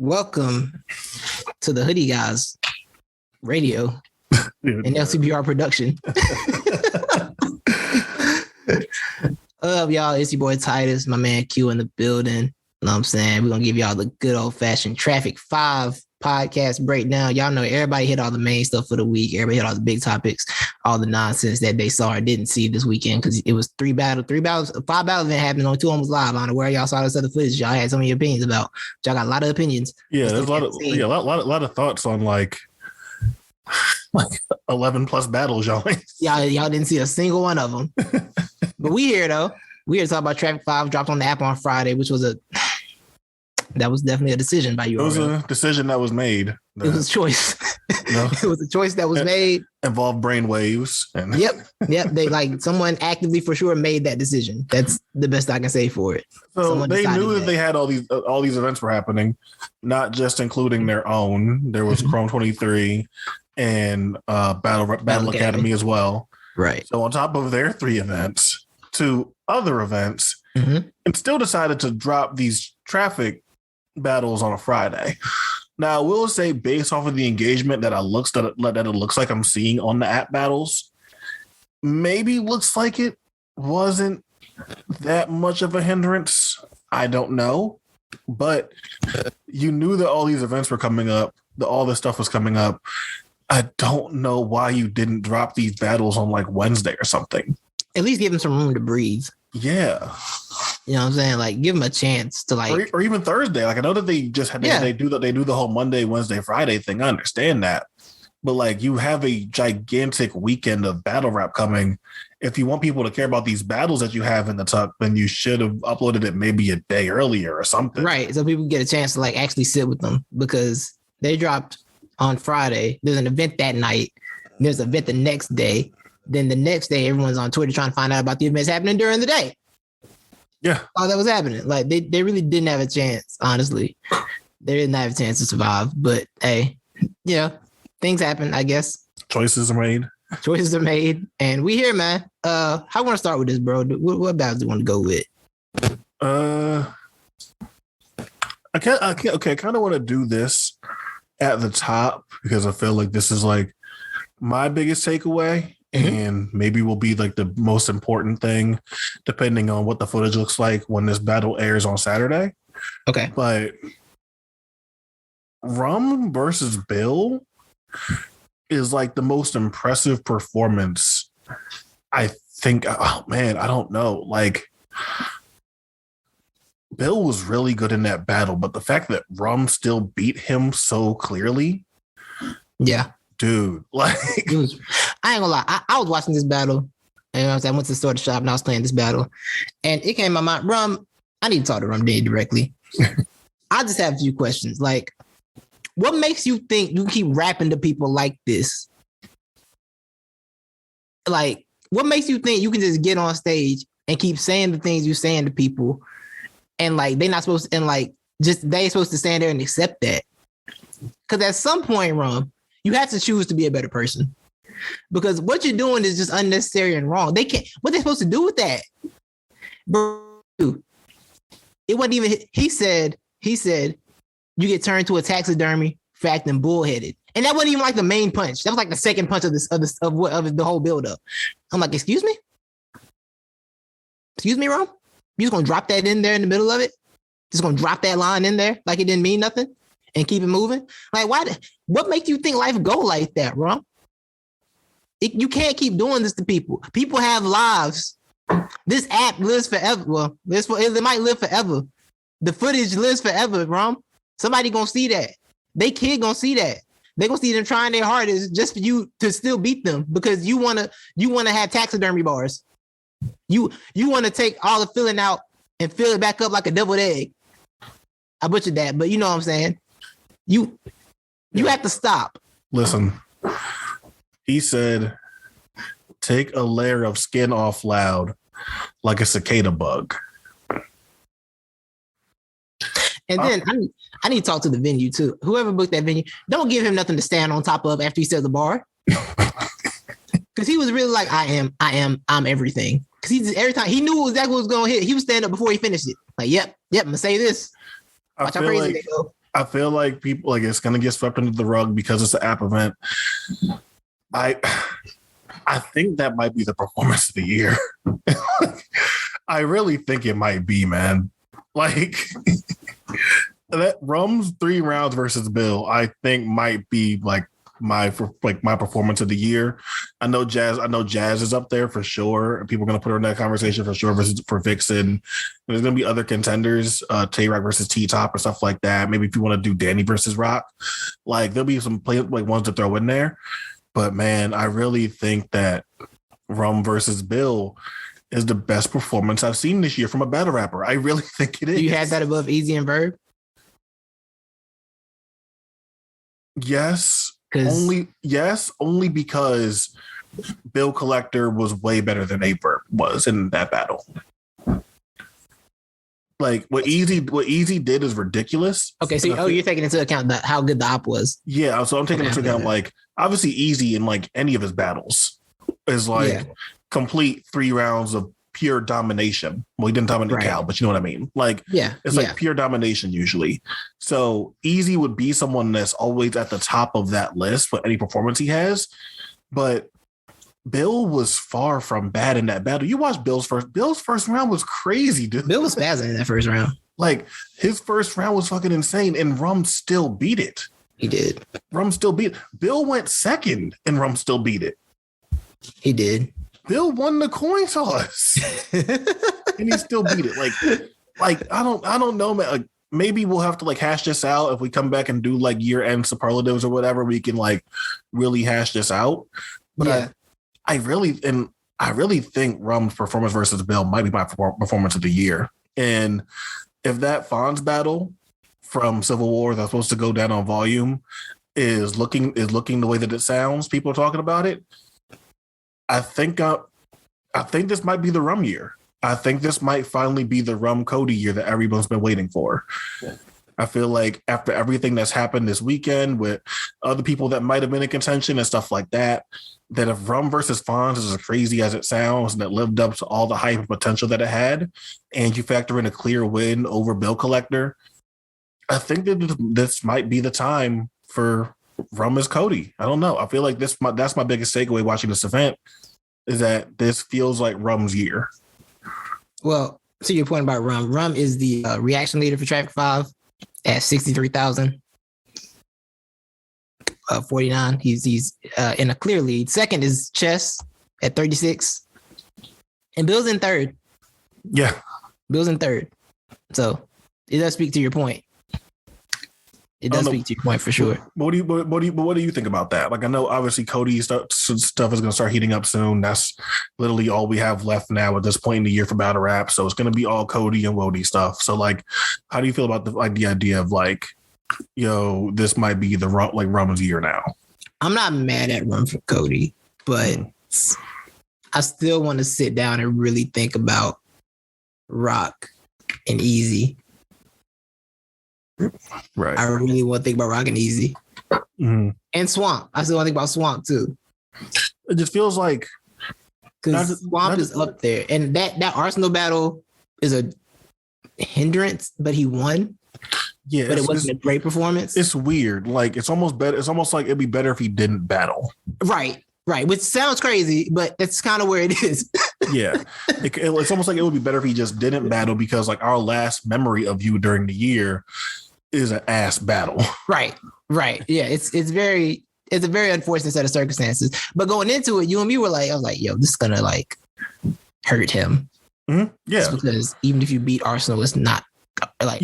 Welcome to the Hoodie Guys Radio and LCBR production. Y'all, it's your boy Titus, my man Q in the building. You know what I'm saying? We're going to give y'all the good old-fashioned Traffic 5 podcast breakdown. Y'all know everybody hit all the main stuff for the week. Everybody hit all the big topics, all the nonsense that they saw or didn't see this weekend because it was 5 battles that happened on 2 of them was live. I don't know where y'all saw this other footage. Y'all had some of your opinions about. Y'all got a lot of opinions. Yeah, there's a lot of thoughts on like 11 plus battles, y'all. Y'all didn't see a single one of them. But we here though. We here to talk about Traffic 5, dropped on the app on Friday, which was definitely a decision by you. It was a decision that was made. It was a choice. It was a choice that was made. Involved brainwaves. And Yep. They like someone actively for sure made that decision. That's the best I can say for it. So someone they knew that they had all these events were happening, not just including their own. There was Chrome 23 and Battle Academy as well. Right. So on top of their 3 events, 2 other events, and still decided to drop these traffic battles on a Friday. Now, I will say, based off of the engagement that it looks like I'm seeing on the app battles, maybe looks like it wasn't that much of a hindrance. I don't know, but you knew that all these events were coming up, that all this stuff was coming up. I don't know why you didn't drop these battles on like Wednesday or something. At least give them some room to breathe. Yeah. You know what I'm saying? Like, give them a chance to like, or even Thursday. Like, I know that they just had they do the whole Monday, Wednesday, Friday thing. I understand that, but like, you have a gigantic weekend of battle rap coming. If you want people to care about these battles that you have in the tuck, then you should have uploaded it maybe a day earlier or something. Right, so people get a chance to like actually sit with them because they dropped on Friday. There's an event that night. There's an event the next day. Then the next day, everyone's on Twitter trying to find out about the events happening during the day. Yeah. All that was happening. Like, they really didn't have a chance, honestly. They didn't have a chance to survive. But, hey, things happen, I guess. Choices are made. And we here, man. I want to start with this, bro. What battles do you want to go with? I kind of want to do this at the top because I feel like this is like my biggest takeaway. And maybe will be like the most important thing, depending on what the footage looks like when this battle airs on Saturday. Okay. But Rum versus Bill is like the most impressive performance, I think. Oh, man, I don't know. Like, Bill was really good in that battle, but the fact that Rum still beat him so clearly. Yeah. Dude, like, I ain't gonna lie. I was watching this battle, and I went to the store to shop, and I was playing this battle, and it came to my mind. Rum, I need to talk to Rum Day directly. I just have a few questions. Like, what makes you think you keep rapping to people like this? Like, what makes you think you can just get on stage and keep saying the things you're saying to people, and like they're not supposed to, and like just they supposed to stand there and accept that? Because at some point, Rum, you have to choose to be a better person because what you're doing is just unnecessary and wrong. They can't, what they supposed to do with that? Bro, it wasn't even, he said, you get turned to a taxidermy for acting bullheaded. And that wasn't even like the main punch. That was like the second punch of the whole buildup. I'm like, excuse me, Ron? You just gonna drop that in there in the middle of it? Just gonna drop that line in there like it didn't mean nothing? And keep it moving? Like, what makes you think life go like that, bro? You can't keep doing this to people. People have lives. This app lives forever. Well, it might live forever. The footage lives forever, bro. Somebody gonna see that. They kid gonna see that. They gonna see them trying their hardest just for you to still beat them because you wanna have taxidermy bars. You wanna take all the filling out and fill it back up like a deviled egg. I butchered that, but you know what I'm saying. You have to stop. Listen, he said, take a layer of skin off loud like a cicada bug. And then I need to talk to the venue too. Whoever booked that venue, don't give him nothing to stand on top of after he said the bar. Because he was really like, I'm everything. Because every time he knew exactly what was going to hit. He was standing up before he finished it. Like, yep, I'm going to say this. Watch how crazy they go. I feel like people like it's gonna get swept under the rug because it's an app event. I think that might be the performance of the year. I really think it might be, man. Like that Rum's 3 rounds versus Bill, I think might be like my performance of the year. I know Jazz is up there for sure. People are gonna put her in that conversation for sure for Vixen. There's gonna be other contenders, Tay-Rock versus T-Top or stuff like that. Maybe if you want to do Danny versus Rock, like there'll be some ones to throw in there. But man, I really think that Rum versus Bill is the best performance I've seen this year from a battle rapper. I really think it is. Do you have that above Eazy and Verb? Yes. Only because Bill Collector was way better than Verb was in that battle. Like what Eazy did is ridiculous. Okay, so you're taking into account how good the op was. Yeah, so I'm taking into account like obviously Eazy in like any of his battles is like complete 3 rounds of pure domination. Well, he didn't dominate Cal, but you know what I mean. Like it's like pure domination usually. So Eazy would be someone that's always at the top of that list for any performance he has, but Bill was far from bad in that battle. You watched Bill's first round was crazy, dude. Bill was spazzing in that first round. Like his first round was fucking insane, and Rum still beat it. He did. Rum still beat it. Bill went second, and Rum still beat it. He did. Bill won the coin toss, and he still beat it. Like I don't know, man. Like, maybe we'll have to like hash this out if we come back and do like year-end superlatives or whatever. We can like really hash this out. But I really think Rum's performance versus Bill might be my performance of the year. And if that Fonz battle from Civil War that's supposed to go down on volume is looking the way that it sounds, people are talking about it, I think this might be the Rum year. I think this might finally be the Rum Cody year that everyone's been waiting for. Yeah. I feel like after everything that's happened this weekend with other people that might have been in contention and stuff like that, that if Rum versus Fonz is as crazy as it sounds and it lived up to all the hype and potential that it had, and you factor in a clear win over Bill Collector, I think that this might be the time for Rum as Cody. I don't know. I feel like that's my biggest takeaway watching this event is that this feels like Rum's year. Well, to your point about Rum is the reaction leader for Traffic 5 at 63,000. 49. He's in a clear lead. Second is Chess at 36. And Bill's in third. Yeah. Bill's in third. So it does speak to your point. It does speak to your point for sure. What do you think about that? Like, I know obviously Cody stuff is going to start heating up soon. That's literally all we have left now at this point in the year for battle rap. So it's going to be all Cody and Wody stuff. So like, how do you feel about the idea of like, this might be the Rum's year now? I'm not mad at Rum for Cody, but I still want to sit down and really think about Rock and Eazy. Right. I really want to think about Rock and Eazy. Mm-hmm. And Swamp. I still want to think about Swamp too. It just feels like because Swamp is up there, and that Arsenal battle is a hindrance, but he won. Yeah, but it wasn't a great performance. It's weird. Like it's almost better. It's almost like it'd be better if he didn't battle. Right. Which sounds crazy, but that's kind of where it is. Yeah, it's almost like it would be better if he just didn't battle because like our last memory of you during the year is an ass battle. Right. Yeah, it's a very unfortunate set of circumstances. But going into it, you and me were like, I was like, yo, this is gonna like hurt him. Mm-hmm. Yeah, just because even if you beat Arsenal, it's not. Like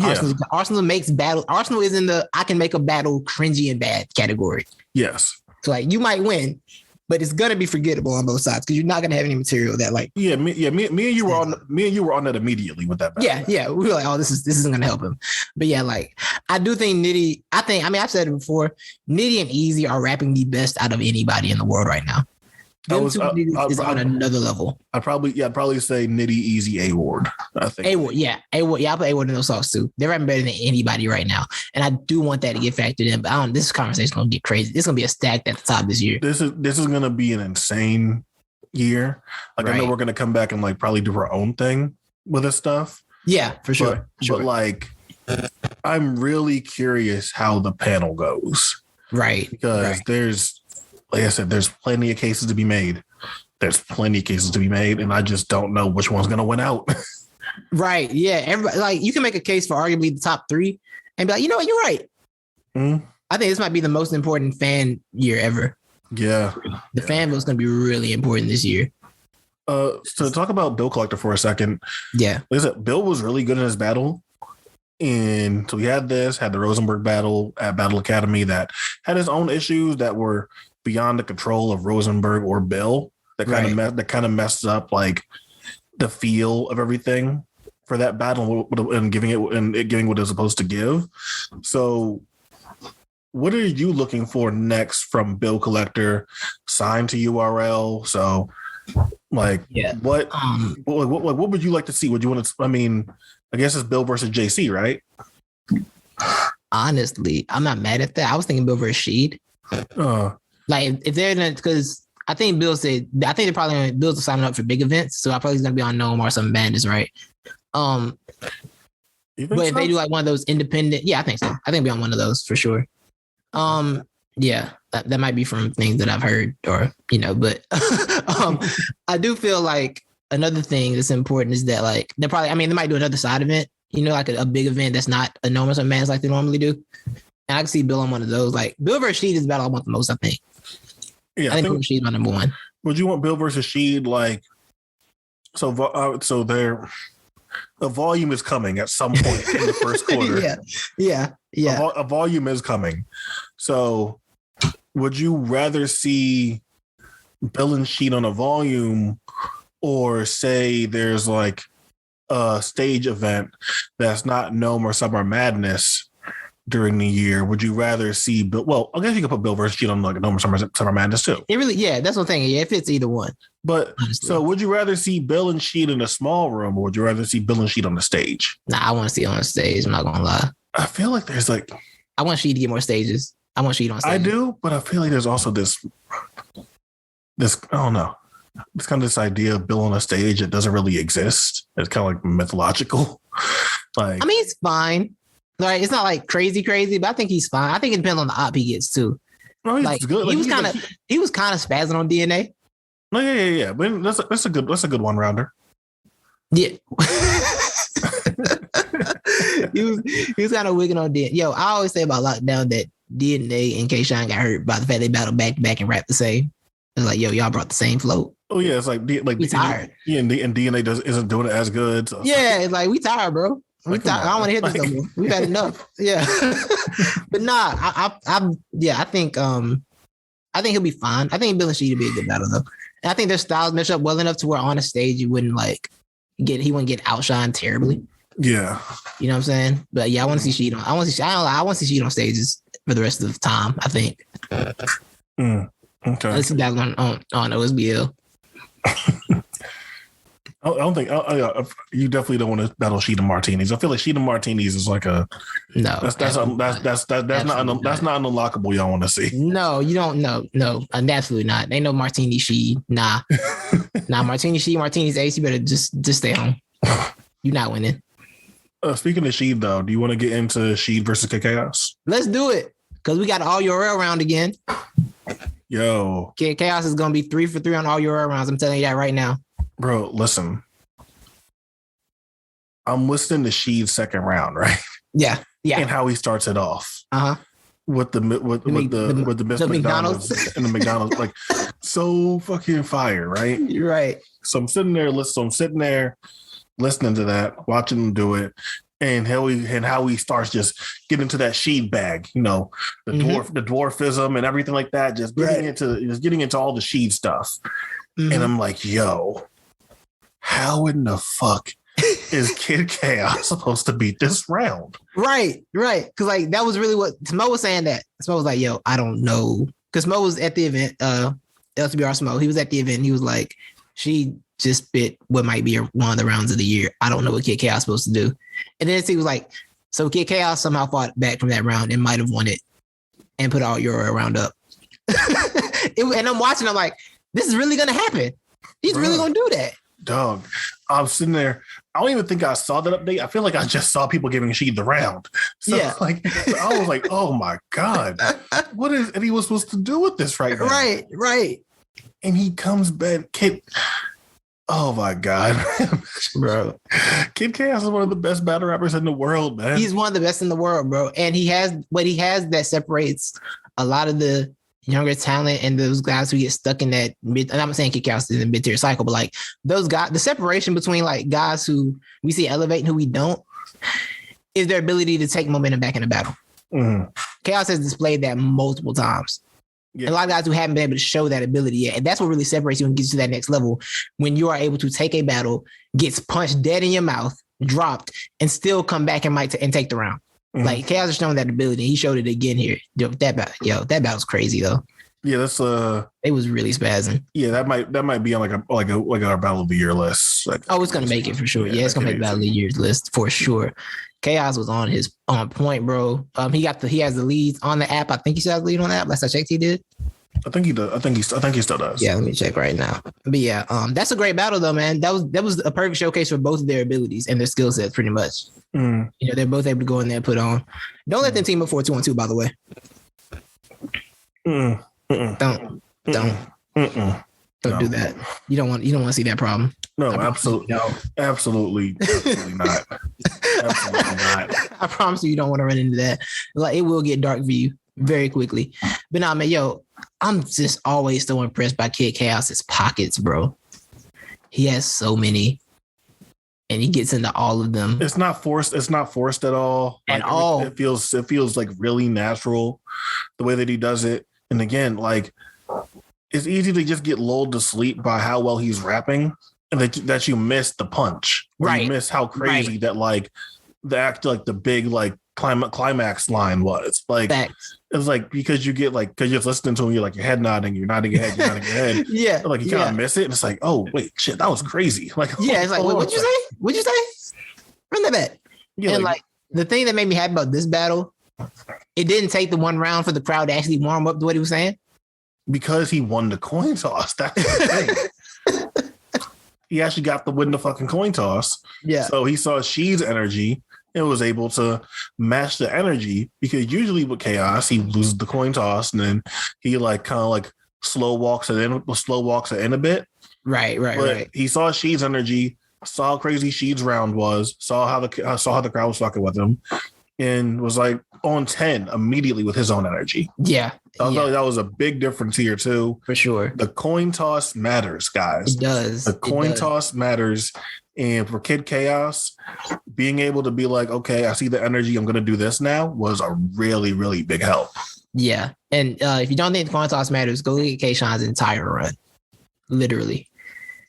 Arsenal makes battle. Arsenal is in the I can make a battle cringy and bad category. Yes. So like you might win, but it's gonna be forgettable on both sides because you're not gonna have any material that like. Me and you were on that immediately with that battle. Yeah. We were like, oh, this isn't gonna help him. But yeah, like I do think Nitty. I've said it before. Nitty and Eazy are rapping the best out of anybody in the world right now. Is on another level. I'd probably say Nitty, Eazy, A-Ward. I think A-Ward, yeah. A-Ward, yeah, I put A-Ward in those songs too. They're rapping better than anybody right now. And I do want that to get factored in, but this conversation is gonna get crazy. It's gonna be a stack at the top this year. This is gonna be an insane year. Like I know we're gonna come back and like probably do our own thing with this stuff. Yeah, for sure. But like I'm really curious how the panel goes. Right. Because there's, like I said, there's plenty of cases to be made. And I just don't know which one's going to win out. Right. Yeah. Everybody, like, you can make a case for arguably the top 3 and be like, you know what? You're right. Mm-hmm. I think this might be the most important fan year ever. Yeah. The fan vote's going to be really important this year. So talk about Bill Collector for a second. Yeah. Like I said, Bill was really good in his battle. And so we had the Rosenberg battle at Battle Academy that had its own issues that were beyond the control of Rosenberg or Bill. That kind of messed up like the feel of everything for that battle and giving it what it's supposed to give. So what are you looking for next from Bill Collector signed to URL? So like, what would you like to see? Would you want to, I mean, I guess it's Bill versus JC, right? Honestly, I'm not mad at that. I was thinking Bill versus Sheed. Like if they're in, because I think Bill's signing up for big events, so I probably he's gonna be on Gnome or some Bandits, right? But if they do like one of those independent, I think so. I think be on one of those for sure. Yeah, that might be from things that I've heard, or but I do feel like another thing that's important is that like they might do another side event, like a big event that's not enormous amounts like they normally do. And I can see Bill on one of those. Like Bill versus Sheed is the battle I want the most, I think. Yeah, I think Bill versus Sheed is my number one. Would you want Bill versus Sheed like so the volume is coming at some point in the first quarter. Yeah. A volume is coming. So would you rather see Bill and Sheed on a volume, or say there's like a stage event that's not Gnome or Summer Madness during the year? Would you rather see Bill? Well, I guess you could put Bill versus Sheed on like Gnome or Summer Madness too. It really, that's what I'm saying. Yeah, it fits either one. But honestly. So would you rather see Bill and Sheed in a small room, or would you rather see Bill and Sheed on the stage? Nah, I want to see it on the stage. I'm not gonna lie. I feel like there's like, I want Sheed to get more stages. I want Sheed on stage. I do, but I feel like there's also this I don't know. It's kind of this idea of Bill on a stage that doesn't really exist. It's kind of like mythological. Like, I mean, it's fine. Like, it's not like crazy, but I think he's fine. I think it depends on the op he gets too. No, he's like, good. He was kind of spazzing on DNA. No, yeah. But that's a good one rounder. Yeah. he was kind of wigging on DNA. Yo, I always say about lockdown that DNA and K-Shine got hurt by the fact they battled back to back and rapped the same. It's like, yo, y'all brought the same float. Oh yeah, it's like we tired. Yeah, and DNA isn't doing it as good. So. Yeah, it's like we tired, bro. We tired. I don't want to hear this no more. We've had enough. Yeah, but nah, I think he'll be fine. I think Bill and Sheed will be a good battle though. And I think their styles mesh up well enough to where on a stage he wouldn't get outshined terribly. Yeah, you know what I'm saying. But yeah, I want to see Sheed on. I want to see Sheed on stages for the rest of the time. I think. Okay. Let's see that one on OSBL. I don't think you definitely don't want to battle Sheed and Martinis. I feel like Sheed and Martinis is like a no. That's not unlockable. Y'all want to see? No, you don't. No, absolutely not. Ain't no Martini Sheed. Nah, Martini Sheed, Martini's Ace. You better just stay home. You're not winning. Speaking of Sheed, though, do you want to get into Sheed versus Chaos? Let's do it, because we got all URL round again. Yo, Chaos is gonna be 3 for 3 on all URL rounds. I'm telling you that right now. Bro, listen. I'm listening to Sheed's second round, right? Yeah. And how he starts it off. With the Miss McDonald's and the McDonald's, like so fucking fire, right? You're right. So I'm sitting there listening to that, watching him do it, and how he starts just getting into that Sheed bag, the dwarfism and everything like that, just getting into all the Sheed stuff. Mm-hmm. And I'm like, yo, how in the fuck is Kid Chaos supposed to beat this round? Right. Because like that was really what Smo was saying. That Smo was like, yo, I don't know. Because Smo was at the event, LTBR Smo. He was at the event. He was like, she just bit what might be one of the rounds of the year. I don't know what Kid Chaos is supposed to do. And then he was like, so Kid Chaos somehow fought back from that round and might have won it and put all your round up. And I'm watching, I'm like, this is really going to happen. He's really going to do that. dog. I'm sitting there. I don't even think I saw that update. I feel like I just saw people giving Sheed the round. So I was like, oh my God, what is anyone supposed to do with this right now? Right. And he comes back, Kid. Oh my God, bro. Kid Chaos is one of the best battle rappers in the world, man. He's one of the best in the world, bro. And he has what he has that separates a lot of the younger talent and those guys who get stuck in that mid. And I'm saying Kid Chaos is in the mid-tier cycle, but like those guys, the separation between like guys who we see elevate and who we don't is their ability to take momentum back in a battle. Mm-hmm. Chaos has displayed that multiple times. Yeah. And a lot of guys who haven't been able to show that ability yet. And that's what really separates you and gets you to that next level when you are able to take a battle, gets punched dead in your mouth, dropped, and still come back and and take the round. Mm-hmm. Like Chaos has shown that ability. He showed it again here. That battle's crazy though. Yeah, that's it was really spazzing. Yeah, that might be on like our battle of the year list. Like, it's gonna make it for sure. Yeah, it's gonna make battle of the year's list for sure. Chaos was on point, bro. He has the leads on the app. I think he still has the lead on the app. Last I checked, he did. I think he does. I think he still does. Yeah, let me check right now. But yeah, that's a great battle though, man. That was a perfect showcase for both of their abilities and their skill sets, pretty much. Mm. You know, they're both able to go in there and put on. Don't let them team up for a 2-on-2, by the way. Don't do that. You don't want to see that problem. No, absolutely not. Absolutely not. I promise you don't want to run into that. Like it will get dark for you very quickly. But nah, man, I'm just always so impressed by Kid Chaos's pockets, bro. He has so many, and he gets into all of them. It's not forced. It's not forced at all. At all. It feels like really natural the way that he does it. And again, like it's easy to just get lulled to sleep by how well he's rapping, and that you miss the punch. Right. You miss how crazy that like the big like climax line was. Like it's like because you're listening to him, you're like your head nodding, you're nodding your head, you're nodding your head. Yeah. Like you kind of miss it. And it's like, oh wait, shit, that was crazy. Like it's like, what'd you say? What'd you say? Run that back. Yeah, and like the thing that made me happy about this battle, it didn't take the one round for the crowd to actually warm up to what he was saying. Because he won the coin toss. That's the thing. He actually got to win the fucking coin toss. Yeah. So he saw Sheed's energy and was able to match the energy, because usually with Chaos, he loses the coin toss and then he like kind of like slow walks it in a bit. Right. He saw Sheed's energy, saw how crazy Sheed's round was, saw how the crowd was fucking with him, and was like on 10 immediately with his own energy. Yeah. That was a big difference here too. For sure. The coin toss matters, guys. It does. The coin toss matters. And for Kid Chaos, being able to be like, okay, I see the energy, I'm going to do this now, was a really, really big help. Yeah. And if you don't think the coin toss matters, go look at K-Shon's entire run. Literally.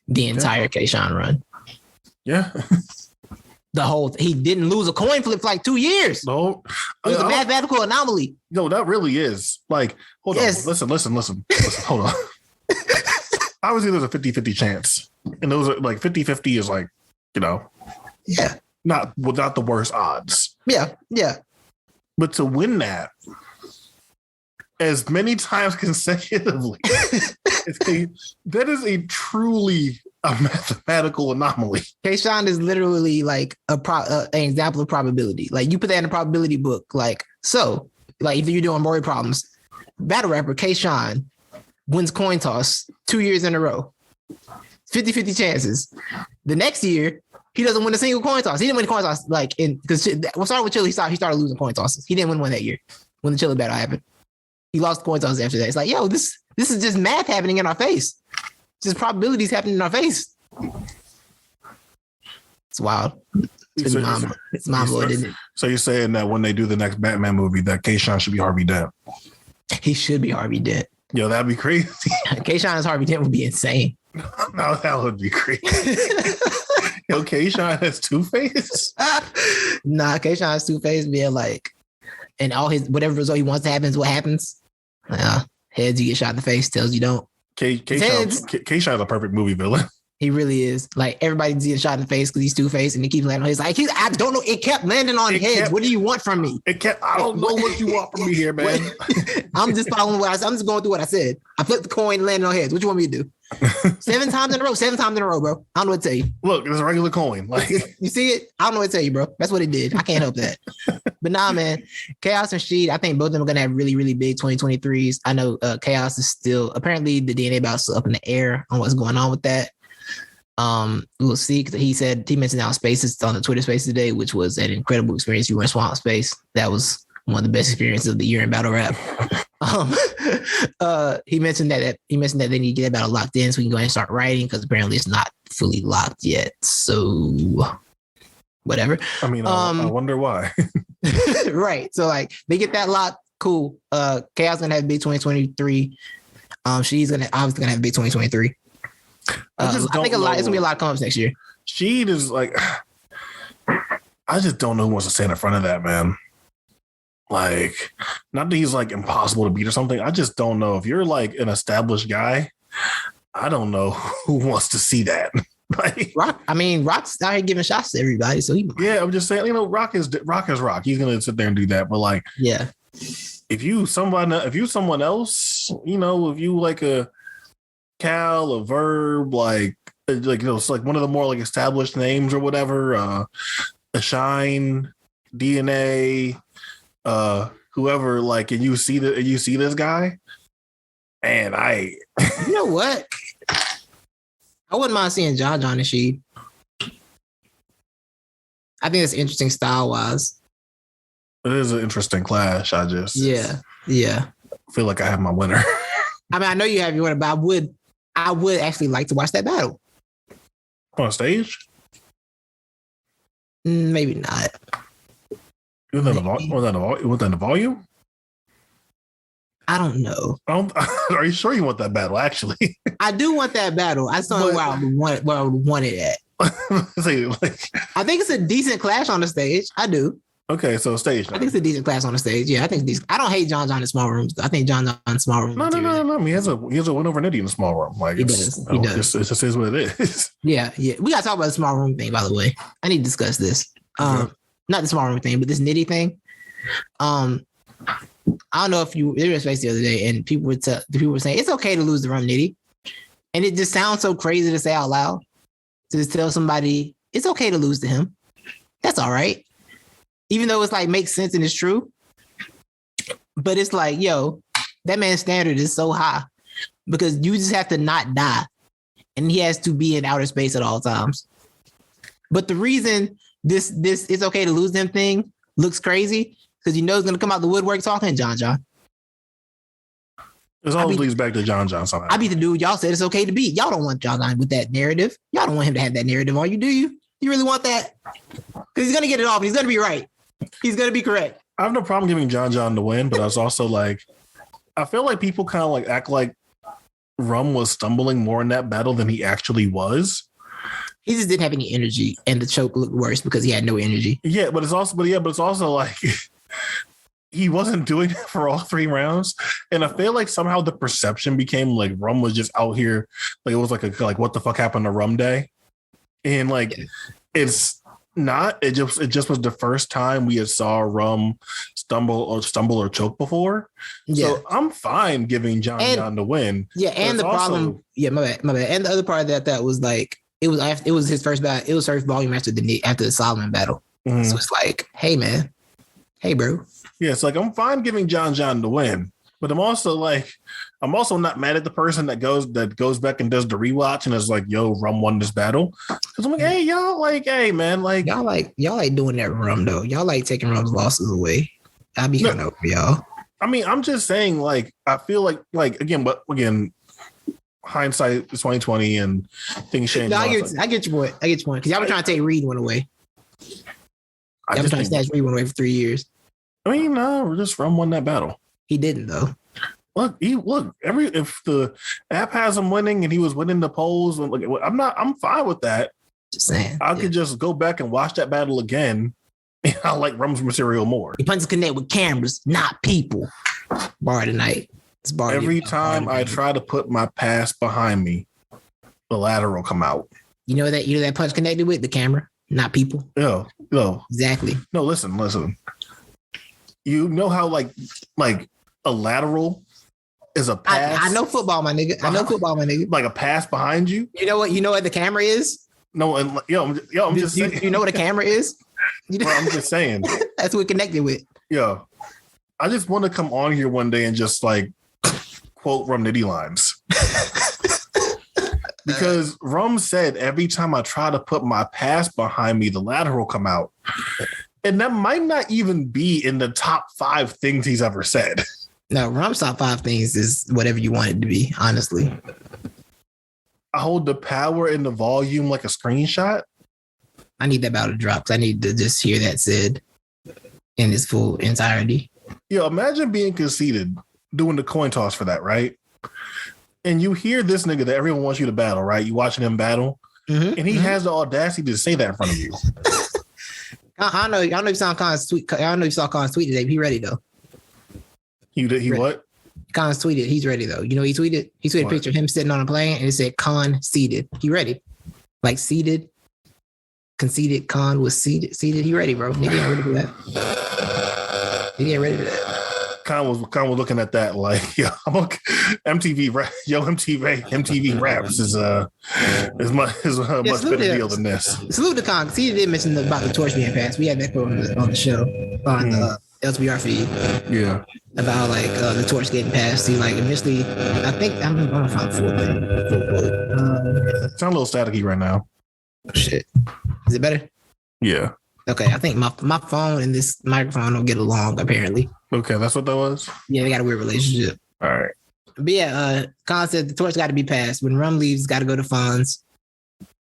The entire K-Shon run. Yeah. He didn't lose a coin flip for like 2 years. No. It was a mathematical anomaly. No, that really is. Like, hold on. Listen. Hold on. Obviously, there's a 50-50 chance. And those are like 50-50 is like, yeah, not without the worst odds. Yeah. But to win that as many times consecutively, that is a truly a mathematical anomaly. K-Shon is literally like an example of probability. Like you put that in a probability book. Like, so like if you're doing Maury problems, battle rapper K-Shon wins coin toss 2 years in a row. 50-50 chances. The next year, he doesn't win a single coin toss. He didn't win a coin toss because we'll start with Chili. He started losing coin tosses. He didn't win one that year when the Chili battle happened. He lost coin tosses after that. It's like, this is just math happening in our face. Just probabilities happening in our face. It's wild. It's mind-blowing, isn't it? So you're saying that when they do the next Batman movie, that K-Shon should be Harvey Dent? He should be Harvey Dent. Yo, that'd be crazy. K-Shon as Harvey Dent would be insane. No, that would be crazy. Yo, K-Shon has Two-Face? Nah, K-Shon has Two-Face being like, and all his, whatever result he wants to happen is what happens. Heads, you get shot in the face. Tails, you don't. K-Shon is a perfect movie villain. He really is. Like everybody's getting shot in the face because he's Two-Faced and he keeps landing on his. Like I don't know. It kept landing on heads. What do you want from me? I don't know what you want from me here, man. I'm just following I'm just going through what I said. I flipped the coin, landing on heads. What you want me to do? 7 times in a row. 7 times in a row, bro. I don't know what to tell you. Look, it's a regular coin. Like you see it? I don't know what to tell you, bro. That's what it did. I can't help that. But nah, man. Chaos and Sheed, I think both of them are gonna have really, really big 2023s. I know Chaos is still apparently the DNA bout's up in the air on what's going on with that. We'll see. Because he mentioned out Spaces on the Twitter Space today, which was an incredible experience. You were in Swamp Space. That was one of the best experiences of the year in battle rap. He mentioned that they need to get that battle locked in so we can go ahead and start writing because apparently it's not fully locked yet. So whatever. I mean, I wonder why. Right. So like they get that locked. Cool. Chaos gonna have a big 2023. She's obviously gonna have a big 2023. I think it's gonna be a lot of comps next year. Sheed is like, I just don't know who wants to stand in front of that, man. Like, not that he's like impossible to beat or something. I just don't know. If you're like an established guy, I don't know who wants to see that. Like Rock's out here giving shots to everybody. So yeah, I'm just saying, Rock is Rock. He's gonna sit there and do that. But like, yeah, if you someone else, if you like a Cal, a Verb, like it's like one of the more like established names or whatever, a Shine, DNA. Whoever, like, and you see this guy, and you know what? I wouldn't mind seeing John and Sheed. I think it's interesting style wise. It is an interesting clash. Yeah. Feel like I have my winner. I mean, I know you have your winner, but I would actually like to watch that battle on stage. Maybe not. Was that the volume? I don't know. Are you sure you want that battle? Actually, I do want that battle. I just don't know where I would want it at. I think it's a decent clash on the stage. I do. Okay, so stage. I think it's a decent clash on the stage. Yeah, I think I don't hate John in small rooms. I think John in small rooms. No. I mean, he has a win over Nitty in the small room. Like he does. He does. It just is what it is. Yeah. We gotta talk about the small room thing. By the way, I need to discuss this. Not the small room thing, but this Nitty thing. I don't know if you were in space the other day, and people were saying it's okay to lose the rum Nitty, and it just sounds so crazy to say out loud. To just tell somebody it's okay to lose to him. That's all right, even though it's like makes sense and it's true. But it's like, yo, that man's standard is so high because you just have to not die, and he has to be in outer space at all times. But the reason this it's okay to lose them thing looks crazy because you know it's gonna come out the woodwork talking John. It always leads back to John somehow. I be the dude y'all said it's okay to beat. Y'all don't want John with that narrative. Y'all don't want him to have that narrative on you, do you? You really want that? Because he's gonna get it off and he's gonna be right. He's gonna be correct. I have no problem giving John the win, but I was also like, I feel like people kind of like act like Rum was stumbling more in that battle than he actually was. He just didn't have any energy, and the choke looked worse because he had no energy. Yeah, but it's also like he wasn't doing it for all 3 rounds, and I feel like somehow the perception became like Rum was just out here, like it was like what the fuck happened to Rum Day, and like it's not. It just was the first time we had saw Rum stumble or choke before. Yeah. So I'm fine giving John the win. Yeah, and the problem. Yeah, my bad. And the other part of that was like. It was his first battle. It was first volume after the Solomon battle. Mm-hmm. So it's like, hey man, hey bro. Yeah, it's like I'm fine giving John the win, but I'm also not mad at the person that goes back and does the rewatch and is like, yo, Rum won this battle. Because I'm like, hey y'all, like, hey man, like y'all like doing that Rum though. Y'all like taking Rum's losses away. I'd be kind of over y'all. I mean, I'm just saying, like, I feel like again. Hindsight is 2020 and things change. No, I get your point. Because y'all were trying to take Reed one away. Y'all were trying to snatch Reed one away for 3 years. I mean, no, just Rum won that battle. He didn't though. Look. If the app has him winning and he was winning the polls, I'm fine with that. Just saying. I could just go back and watch that battle again. And I like Rum's material more. He punches connect with cameras, not people. Bar tonight. Every time I try to put my past behind me, the lateral come out. You know that punch connected with the camera, not people. No. Exactly. No, listen. You know how like a lateral is a pass. I know football, my nigga. I know football, my nigga. Like a pass behind you. You know what? You know what the camera is? No, and I'm just saying. You know what a camera is? Bro, I'm just saying. That's what we connected with. Yo, I just want to come on here one day and just like quote Rum Nitty lines. Because Rum said every time I try to put my pass behind me, the lateral come out. And that might not even be in the top 5 things he's ever said. No, Rum's top 5 things is whatever you want it to be, honestly. I hold the power and the volume like a screenshot. I need that battle to drop because I need to just hear that said in its full entirety. Yo, imagine being conceited, doing the coin toss for that, right? And you hear this nigga that everyone wants you to battle, right? You watching him battle, and he has the audacity to say that in front of you. I know you saw Khan's tweet. I know you saw Khan's tweet today. He ready though. He what? Khan's tweeted. He's ready though. You know he tweeted? He tweeted a picture of him sitting on a plane and it said Khan seated. He ready. Like seated. Conceded. Khan was seated. He ready, bro. Nigga ain't ready for that. He ain't ready for that. Khan was looking at that like, yo, MTV raps is much better deal than this. Salute to Khan. He did mention about the torch being passed. We had that quote on the show on the LTBR feed. Yeah. About like the torch getting passed. He like initially, I think I'm gonna find full quote. Sound a little staticky right now. Shit. Is it better? Yeah. Okay, I think my phone and this microphone don't get along, apparently. Okay, that's what that was? Yeah, they got a weird relationship. All right. But yeah, Khan said the torch got to be passed. When Rum leaves, got to go to Fonz.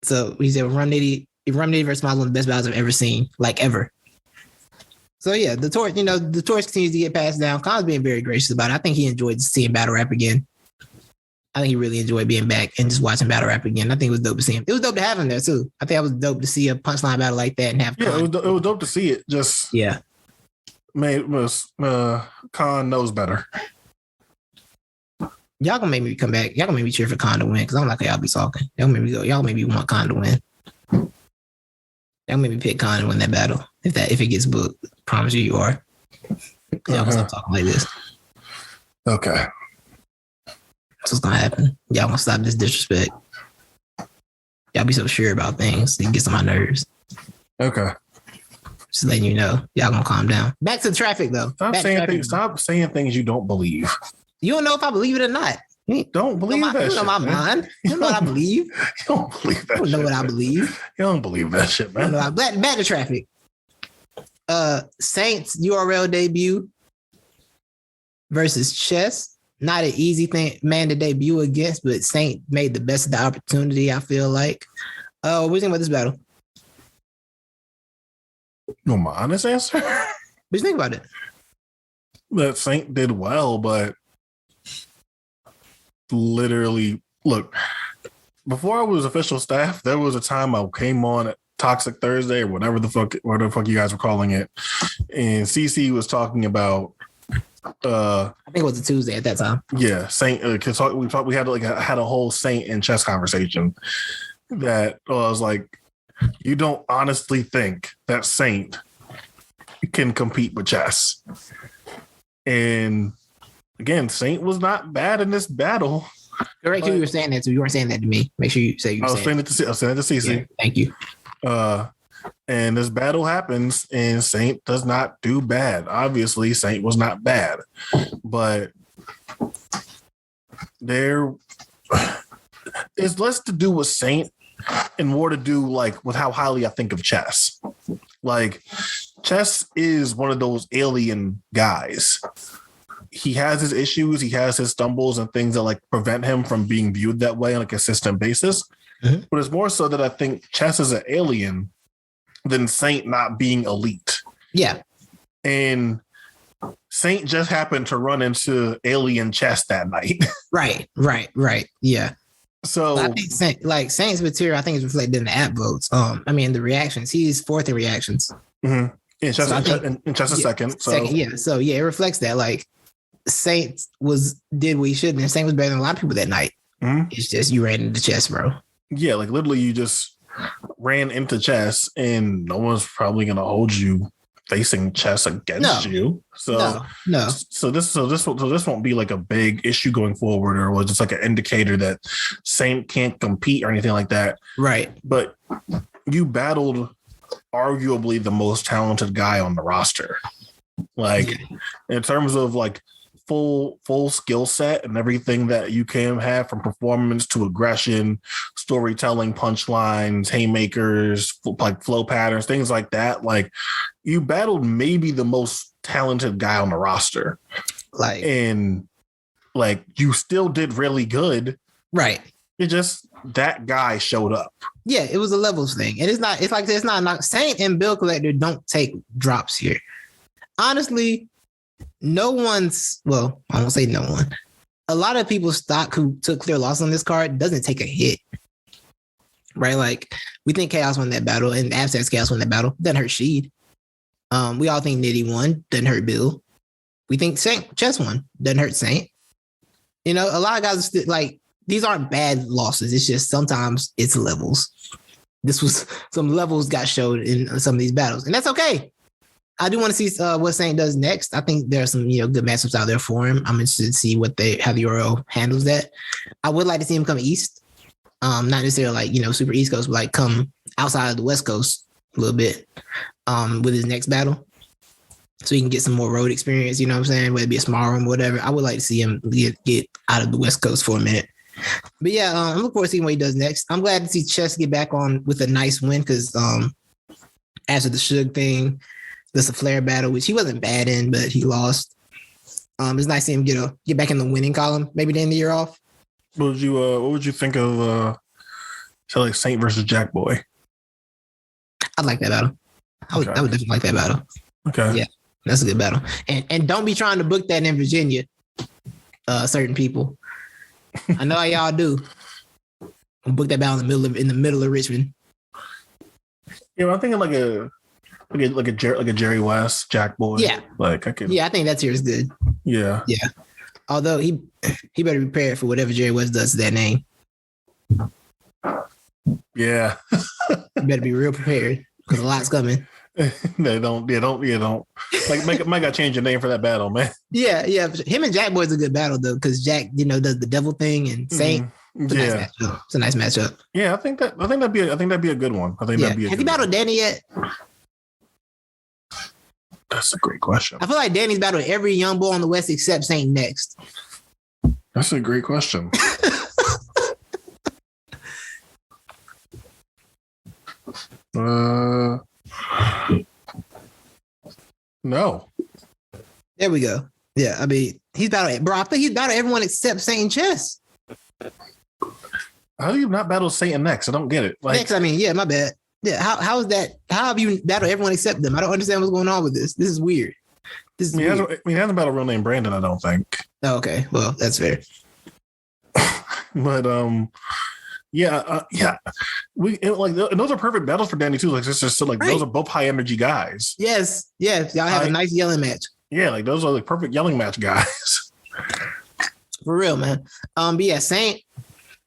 So he said, Rum Nitty versus Miles, one of the best battles I've ever seen, like ever. So yeah, the torch continues to get passed down. Khan's being very gracious about it. I think he enjoyed seeing battle rap again. I think he really enjoyed being back and just watching battle rap again. I think it was dope to see him. It was dope to have him there too. I think it was dope to see a punchline battle like that and have. Yeah, it was dope to see it. Just Khan knows better. Y'all gonna make me come back. Y'all gonna make me cheer for Khan to win because I'm like, y'all be talking. Y'all make me want Khan to win. Y'all make me pick Khan to win that battle if it gets booked. Promise you are. Y'all gonna stop talking like this. Okay. That's what's gonna happen. Y'all gonna stop this disrespect. Y'all be so sure about things. It gets on my nerves. Okay. Just letting you know. Y'all gonna calm down. Back to the traffic though. Stop saying things you don't believe. You don't know if I believe it or not. Don't believe that shit. You know my mind. You know what I believe. You don't believe that shit. You don't know what I believe. You don't believe that shit, man. Back to traffic. Saints URL debut versus Chess. Not an easy man to debut against, but Saint made the best of the opportunity, I feel like. What do you think about this battle? No, my honest answer? What do you think about it? That Saint did well, but literally, look, before I was official staff, there was a time I came on at Toxic Thursday or whatever the fuck you guys were calling it, and CC was talking about I think it was a Tuesday at that time. Yeah, Saint. We had a whole Saint and chess conversation that I was like, you don't honestly think that Saint can compete with chess? And again, Saint was not bad in this battle. Correct. You were saying that to. You weren't saying that to me. Make sure you say you. I was saying it to CC. Yeah, thank you. And this battle happens, and Saint does not do bad. Obviously, Saint was not bad, but there is less to do with Saint and more to do like with how highly I think of chess. Like, chess is one of those alien guys. He has his issues, he has his stumbles and things that like prevent him from being viewed that way on a consistent basis. Mm-hmm. But it's more so that I think chess is an alien than Saint not being elite. Yeah. And Saint just happened to run into alien chess that night. Right. Yeah. So I think Saint's material, I think is reflected in the app votes. The reactions. He's fourth in reactions. Mm-hmm. In chess, second. So it reflects that. Like, Saint did what he should, and Saint was better than a lot of people that night. Mm-hmm. It's just you ran into chess, bro. Yeah, like literally you just ran into chess, and no one's probably gonna hold you facing chess against you. So no. So this won't be like a big issue going forward, or was just like an indicator that Saint can't compete or anything like that. Right. But you battled arguably the most talented guy on the roster. Like in terms of like full skill set and everything that you can have, from performance to aggression, storytelling, punchlines, haymakers, like flow patterns, things like that. Like you battled maybe the most talented guy on the roster. Like, and like you still did really good. Right. It just that guy showed up. Yeah, it was a levels thing. And it's not Saint and Bill Collector don't take drops here. Honestly, no one's, well, I won't say no one. A lot of people's stock who took clear loss on this card doesn't take a hit. Right? Like, we think Chaos won that battle, and Abstract Chaos won that battle. Doesn't hurt Sheed. We all think Nitty won. Doesn't hurt Bill. We think Saint Chess won. Doesn't hurt Saint. You know, a lot of guys, like, these aren't bad losses. It's just sometimes it's levels. This was some levels got showed in some of these battles, and that's okay. I do want to see what Saint does next. I think there are some, good matchups out there for him. I'm interested to see how the URL handles that. I would like to see him come east. Not necessarily like, super East Coast, but like come outside of the West Coast a little bit with his next battle. So he can get some more road experience, you know what I'm saying? Whether it be a small room or whatever. I would like to see him get out of the West Coast for a minute. But yeah, I'm looking forward to seeing what he does next. I'm glad to see Chess get back on with a nice win because after the Suge thing, there's a Flair battle, which he wasn't bad in, but he lost. It's nice to see him get back in the winning column, maybe to end the year off. What would you think of like Saint versus Jack Boy? I'd like that battle. I would definitely like that battle. Okay. Yeah, that's a good battle. And don't be trying to book that in Virginia. Certain people. I know how y'all do. Book that battle in the middle of Richmond. Yeah, I'm thinking like a Jerry West, Jack Boy. Yeah. Like I could. Yeah, I think that tier is good. Yeah. Yeah. Although he better be prepared for whatever Jerry West does to that name. Yeah. You better be real prepared because a lot's coming. They don't. Like, might got to change your name for that battle, man. Yeah. Him and Jack Boy's a good battle though, because Jack, does the devil thing and Saint. It's a nice matchup. Yeah, I think that'd be a good one. Has he battled Danny yet? That's a great question. I feel like Danny's battled every young boy on the West except Saint next. That's a great question. No. There we go. Yeah, I mean, he's battled, bro. I think he's battled everyone except Saint and Chess. How do you not battle Saint next? I don't get it. Next, my bad. Yeah, how is that? How have you battled everyone except them? I don't understand what's going on with this. This is weird. He hasn't battled a real name Brandon, I don't think. Oh, okay. Well, that's fair. But those are perfect battles for Danny too. Like it's just right. Those are both high energy guys. Yes. Y'all have a nice yelling match. Yeah, like those are the perfect yelling match guys. For real, man. But yeah, Saint.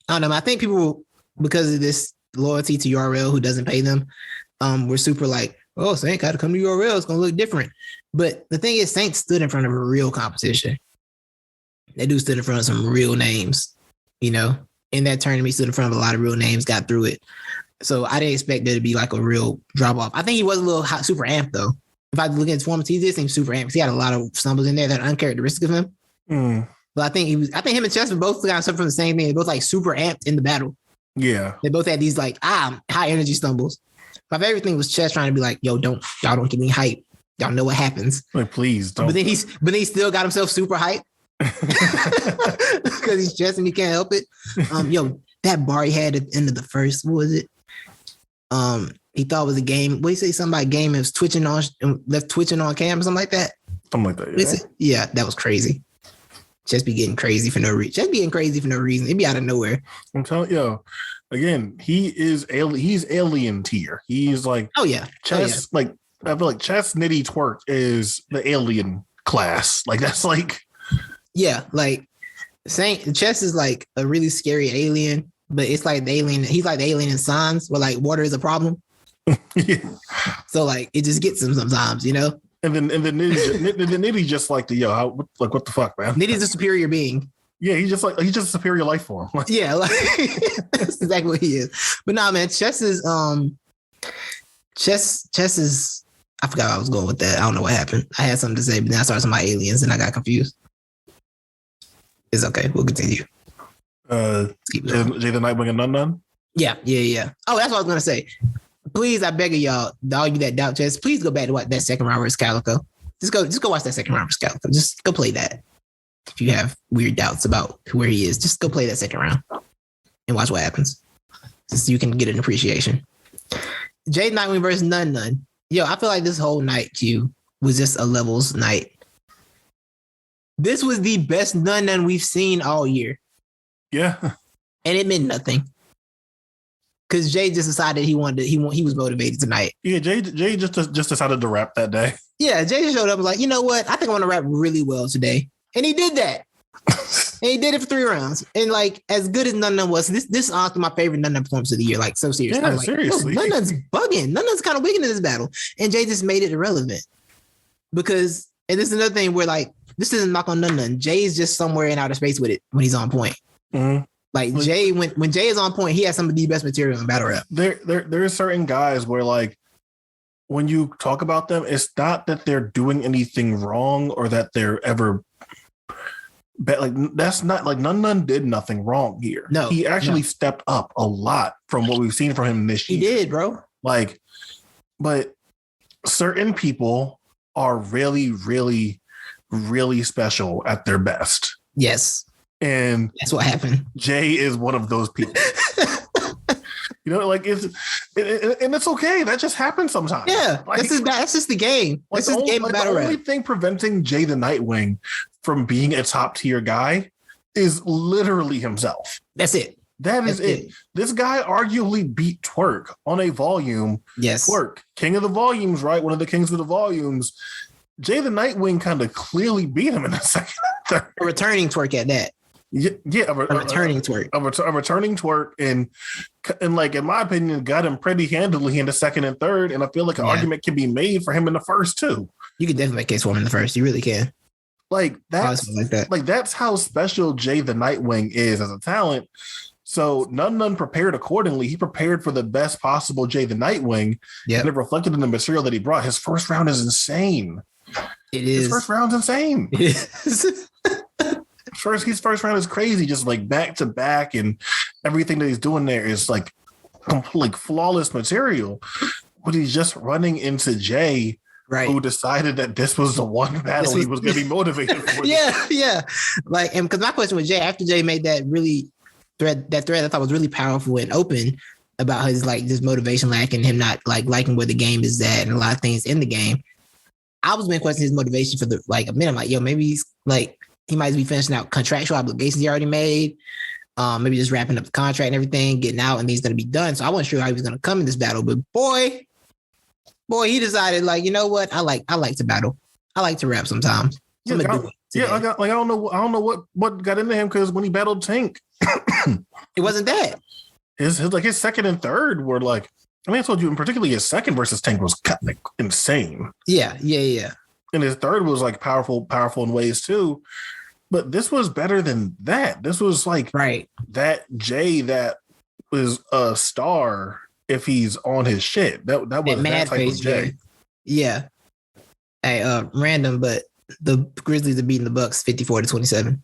I don't know. I think people, because of this loyalty to URL who doesn't pay them, we're super like, oh, Saint got to come to URL. It's gonna look different. But the thing is, Saint stood in front of a real competition. That dude stood in front of some real names. In that tournament, he stood in front of a lot of real names, got through it. So I didn't expect there to be like a real drop off. I think he was a little super amped though. If I look at his performance, he did seem super amped. He had a lot of stumbles in there that are uncharacteristic of him. But I think him and Chess both got something from the same thing. They both like super amped in the battle. Yeah. They both had these like high energy stumbles. But everything was Chess trying to be like, yo, y'all don't get me hype. Y'all know what happens. Like, please don't. But then he still got himself super hype. Because he's Chess and he can't help it. That bar he had at the end of the first, what was it? He thought it was a game. What did he say? Something about game and was twitching on left twitching on cam or something like that. Something like that. Yeah, that was crazy. Just be getting crazy for no reason. Just being crazy for no reason. It'd be out of nowhere. I'm telling you, again, he's alien tier. He's like, Chess. Like I feel like Chess Nitty Twerk is the alien class. Like that's like, yeah, like Saint Chess is like a really scary alien, but it's like the alien. He's like the alien in Signs, where like water is a problem. Yeah. So like it just gets him sometimes, you know. And then Nitty just like what the fuck, man? Nitty's a superior being. Yeah, he's just a superior life form. Yeah, like that's exactly what he is. But nah, man, Chess is I forgot I was going with that. I don't know what happened. I had something to say, but then I started talking about aliens and I got confused. It's okay. We'll continue. Jay the Nightwing and Nun. Yeah. Oh, that's what I was gonna say. Please, I beg of y'all, all you that doubt Chess, please go back to watch that second round versus Calico. Just go watch that second round versus Calico. Just go play that. If you have weird doubts about where he is, just go play that second round and watch what happens. Just so you can get an appreciation. Jay Nightwing versus Nun. Yo, I feel like this whole night, Q, was just a levels night. This was the best Nun we've seen all year. Yeah. And it meant nothing. Because Jay just decided he was motivated tonight. Yeah, Jay just decided to rap that day. Yeah, Jay just showed up and was like, you know what? I think I want to rap really well today. And he did that. And he did it for 3 rounds. And like, as good as Nun was, this is honestly my favorite Nun performance of the year. Like, so serious. Yeah, like, seriously. Nun's bugging. Nun's kind of wicked in this battle. And Jay just made it irrelevant. Because, and this is another thing where like, this isn't knock on Nun. Jay is just somewhere in outer space with it when he's on point. Mm-hmm. Like Jay, when Jay is on point, he has some of the best material in battle rap. There are certain guys where like when you talk about them, it's not that they're doing anything wrong or that they're ever like that's not like Nun did nothing wrong here. No, he actually stepped up a lot from what we've seen from him this year. He did, bro. Like, but certain people are really, really, really special at their best. Yes. And that's what happened. Jay is one of those people. You know, like and it's okay. That just happens sometimes. Yeah, like, that's just the game. Like this is game of battle rap. The rap. only thing preventing Jay the Nightwing from being a top tier guy is literally himself. That's it. That's it. This guy arguably beat Twerk on a volume. Yes. Twerk, king of the volumes, right? One of the kings of the volumes. Jay the Nightwing kind of clearly beat him in the second and third. A returning Twerk at that. Yeah, a returning Twerk. A returning Twerk, and like in my opinion, got him pretty handily in the second and third. And I feel like an argument can be made for him in the first too. You can definitely make a case for him in the first. You really can. Like that's like that's how special Jay the Nightwing is as a talent. So Nun prepared accordingly. He prepared for the best possible Jay the Nightwing. Yeah, and it reflected in the material that he brought. His first round is insane. It is. His first round's insane. It is. His first round is crazy, just like back to back, and everything that he's doing there is like complete flawless material. But he's just running into Jay, right, who decided that this was the one battle he was going to be motivated for. Yeah. Like, and because my question with Jay, after Jay made that thread I thought was really powerful and open about his like this motivation lack and him not like liking where the game is at and a lot of things in the game. I was been questioning his motivation for a minute. I'm like, yo, maybe he's like. He might be finishing out contractual obligations he already made. Maybe just wrapping up the contract and everything, getting out, and he's going to be done. So I wasn't sure how he was going to come in this battle. But boy, he decided, like, you know what? I like to battle. I like to rap sometimes. So I don't know what got into him because when he battled Tank, it wasn't that. His second and third were like, I mean, I told you, and particularly his second versus Tank was like insane. Yeah. And his third was like powerful in ways too. But this was better than that. This was like that Jay that was a star if he's on his shit. That was that type of Jay. Yeah. Hey, random, but the Grizzlies are beating the Bucks 54-27.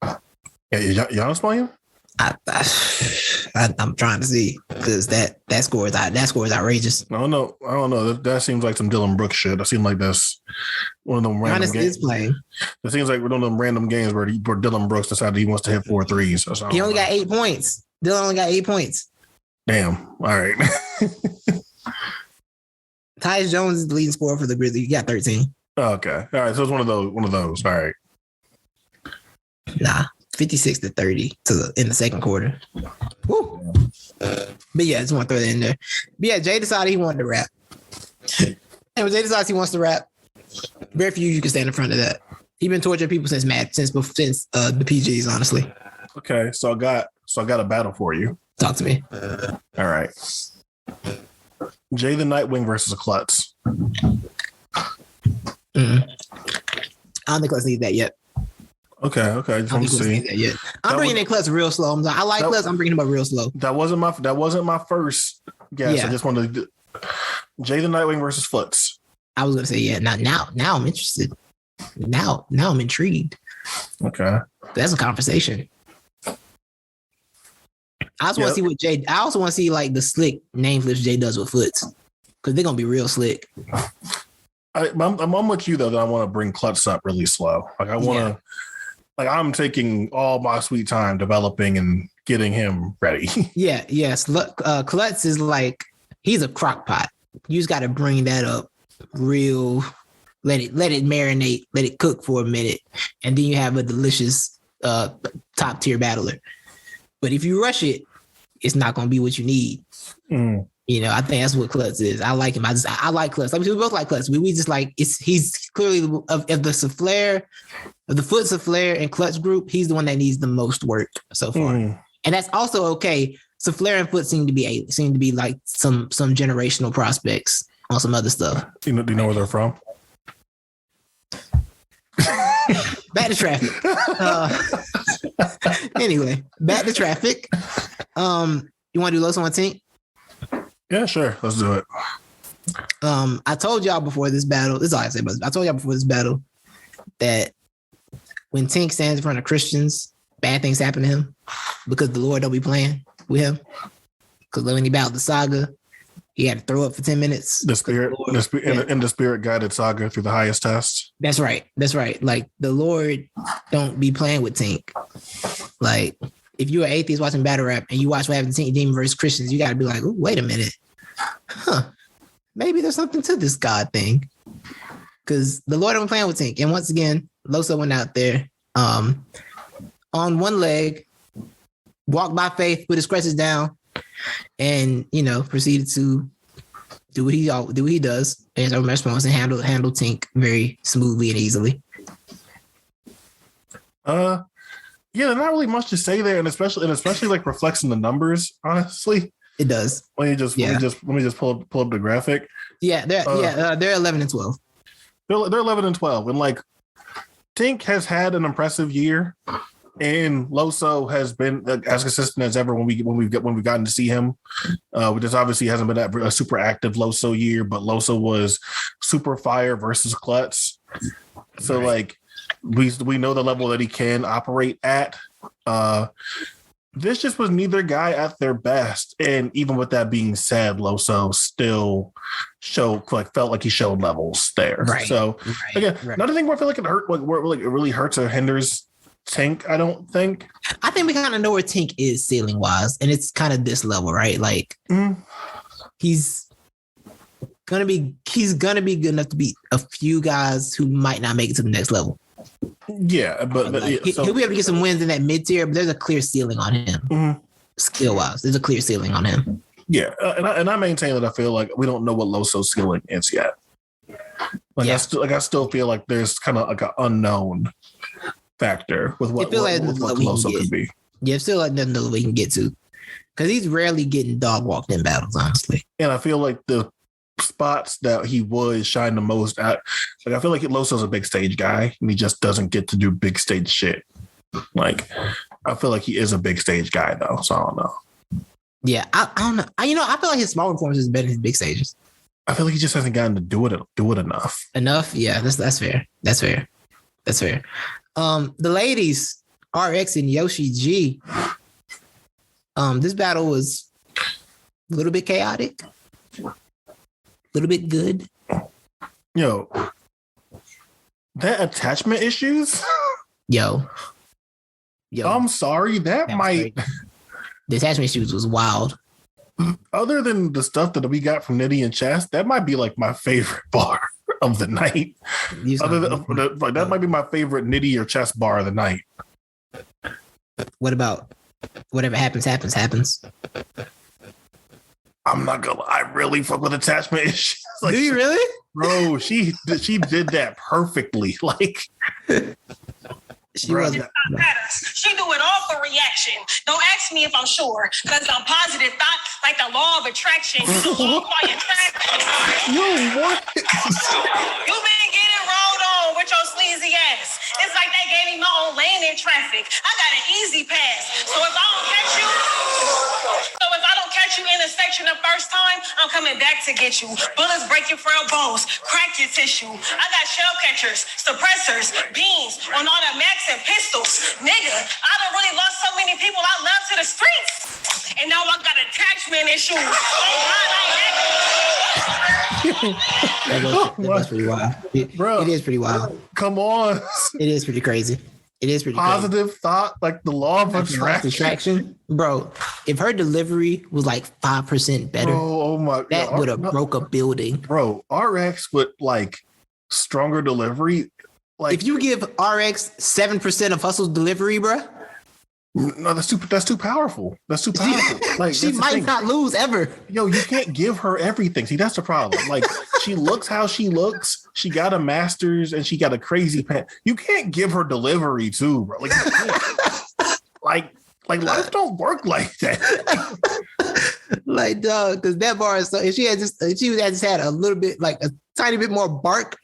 Yeah, Giannis playing? I'm trying to see because that score is outrageous. I don't know. That seems like some Dylan Brooks shit. That seems like that's one of them random games. Is playing. It seems like one of them random games where Dylan Brooks decided he wants to hit 4 threes. He only got 8 points. Dylan only got 8 points. Damn. All right. Tyus Jones is the leading scorer for the Grizzlies. He got 13. Okay. All right. So it's one of those. All right. Nah. 56-30 in the second quarter. Woo. But yeah, I just want to throw that in there. But yeah, Jay decided he wanted to rap. And when Jay decides he wants to rap, very few you can stand in front of that. He's been torturing people since the PGs, honestly. Okay, so I got a battle for you. Talk to me. All right. Jay the Nightwing versus Klutz. I don't think Klutz needs that yet. Okay. I just want to see. That yet. I'm bringing in Klutz real slow. I like Klutz. I'm bringing him up real slow. That wasn't my first guess. Yeah. I just wanted to Jay the Nightwing versus Klutz. I was gonna say yeah. Now I'm interested. Now I'm intrigued. Okay. That's a conversation. I also want to see what Jay. I also want to see like the slick name flips Jay does with Foots, because they're gonna be real slick. I'm with you though that I want to bring Klutz up really slow. Like I want to, like I'm taking all my sweet time developing and getting him ready. Yes. Look, Klutz is like he's a crock pot. You just got to bring that up real. Let it marinate. Let it cook for a minute, and then you have a delicious top tier battler. But if you rush it, it's not going to be what you need. You know, I think that's what Klutz is. I like him. I like Klutz. Like we both like Klutz. We just like he's clearly of the Souffleur, of the Foot Souffleur and Klutz group. He's the one that needs the most work so far, and that's also okay. Souffleur and Foot seem to be like some generational prospects on some other stuff. Do you know where they're from? Back to traffic. Anyway, back to traffic. You want to do Loso on Tink? Yeah, sure. Let's do it. I told y'all before this battle. This is all I say, but I told y'all before this battle that when Tink stands in front of Christians, bad things happen to him because the Lord don't be playing with him. Because when he battled the Saga, he had to throw up for 10 minutes. The spirit guided Saga through the highest test. That's right. Like the Lord don't be playing with Tink. Like if you're an atheist watching battle rap and you watch what happened to Tink Demon versus Christians, you got to be like, oh, wait a minute. Maybe there's something to this God thing. Because the Lord don't be playing with Tink. And once again, Loso went out there on one leg, walked by faith, put his crutches down, and proceeded to do what he does as a response and handle Tink very smoothly and easily. Yeah, there's not really much to say there, and especially like reflecting the numbers. Honestly, it does. Let me just pull up the graphic. Yeah, they're 11 and 12. They're 11 and 12, and like Tink has had an impressive year. And Loso has been as consistent as ever when we've gotten to see him. This obviously hasn't been a super active Loso year, but Loso was super fire versus Klutz. So like we know the level that he can operate at. This just was neither guy at their best, and even with that being said, Loso still felt like he showed levels there. Right. So again, another thing where I feel like it hurt, where it really hurts or hinders Tink, I don't think. I think we kind of know where Tink is ceiling wise, and it's kind of this level, right? Like he's gonna be good enough to beat a few guys who might not make it to the next level. Yeah, but he'll be able to get some wins in that mid tier, but there's a clear ceiling on him. Skill wise, there's a clear ceiling on him. Yeah, and I maintain that I feel like we don't know what Loso's ceiling is yet. I still feel like there's kind of like an unknown factor with what Loso could be. Yeah, still like nothing that we can get to, because he's rarely getting dog walked in battles, honestly. And I feel like the spots that he would shine the most at, like I feel like Loso's a big stage guy, and he just doesn't get to do big stage shit. Like I feel like he is a big stage guy though, so I don't know. Yeah, I don't know. I feel like his small performances is better than his big stages. I feel like he just hasn't gotten to do it enough. Yeah, that's fair. The ladies, RX and Yoshi G. This battle was a little bit chaotic, a little bit good. Yo, that attachment issues. Yo. I'm sorry. That might. The attachment issues was wild. Other than the stuff that we got from Nitty and Chess, that might be like my favorite bar of the night. That might be my favorite Nitty or Chess bar of the night. What about whatever happens? I'm not gonna lie, I really fuck with attachment issues. Like, do you really? Bro, she did that perfectly. Like She was. She do it all for reaction. Don't ask me if I'm sure, because I'm positive. Thought like the law of attraction. The law of attraction. Yo, what? You been getting rolled on with your sleazy ass. It's like they gave me my own lane in traffic. I got an easy pass. So if I don't catch you in a section the first time, I'm coming back to get you. Bullets break your frail bones, crack your tissue. I got shell catchers, suppressors, beans on automatics and pistols. Nigga, I done really lost so many people I love to the streets. And now I got attachment issues. That's pretty wild. It is pretty wild. Come on. It is pretty crazy. It is pretty positive crazy. Thought, like the law of attraction. Bro, if her delivery was like 5% better, oh my, that would have broke a building. Bro, RX with like stronger delivery. Like if you give RX 7% of Hustle's delivery, bro. No, that's too powerful. That's too powerful. Like she might not lose ever. Yo, you can't give her everything. See, that's the problem. Like she looks how she looks. She got a master's and she got a crazy pen. You can't give her delivery too, bro. Like, like life don't work like that. Like, dog, because that bar is so. If she had just had a little bit, like a tiny bit more bark,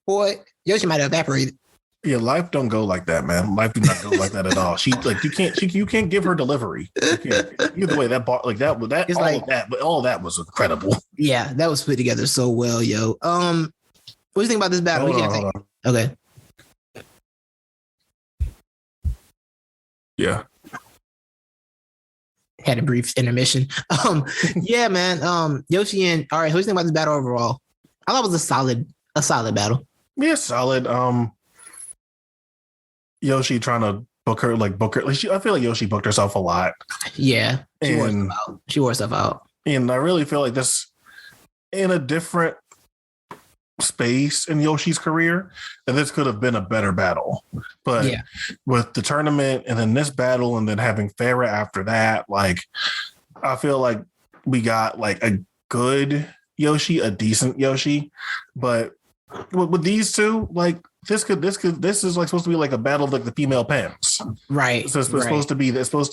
boy, Yoshi might have evaporated. Yeah, life don't go like that, man. Life do not go like that at all. She like you can't give her delivery. Either way, that bar like that it's all like, of that, but all that was incredible. Yeah, that was put together so well, yo. What do you think about this battle? Hold on. Okay. Yeah. Had a brief intermission. Yeah, man. Yoshi and all right, what do you think about this battle overall? I thought it was a solid battle. Yeah, solid. Yoshi trying to book her. I feel like Yoshi booked herself a lot. Yeah, she wore stuff out. And I really feel like this in a different space in Yoshi's career, and this could have been a better battle. But yeah, with the tournament and then this battle and then having Farrah after that, like I feel like we got like a good Yoshi, a decent Yoshi, but with these two, like this is like supposed to be like a battle of like the female pens, right? So it's supposed to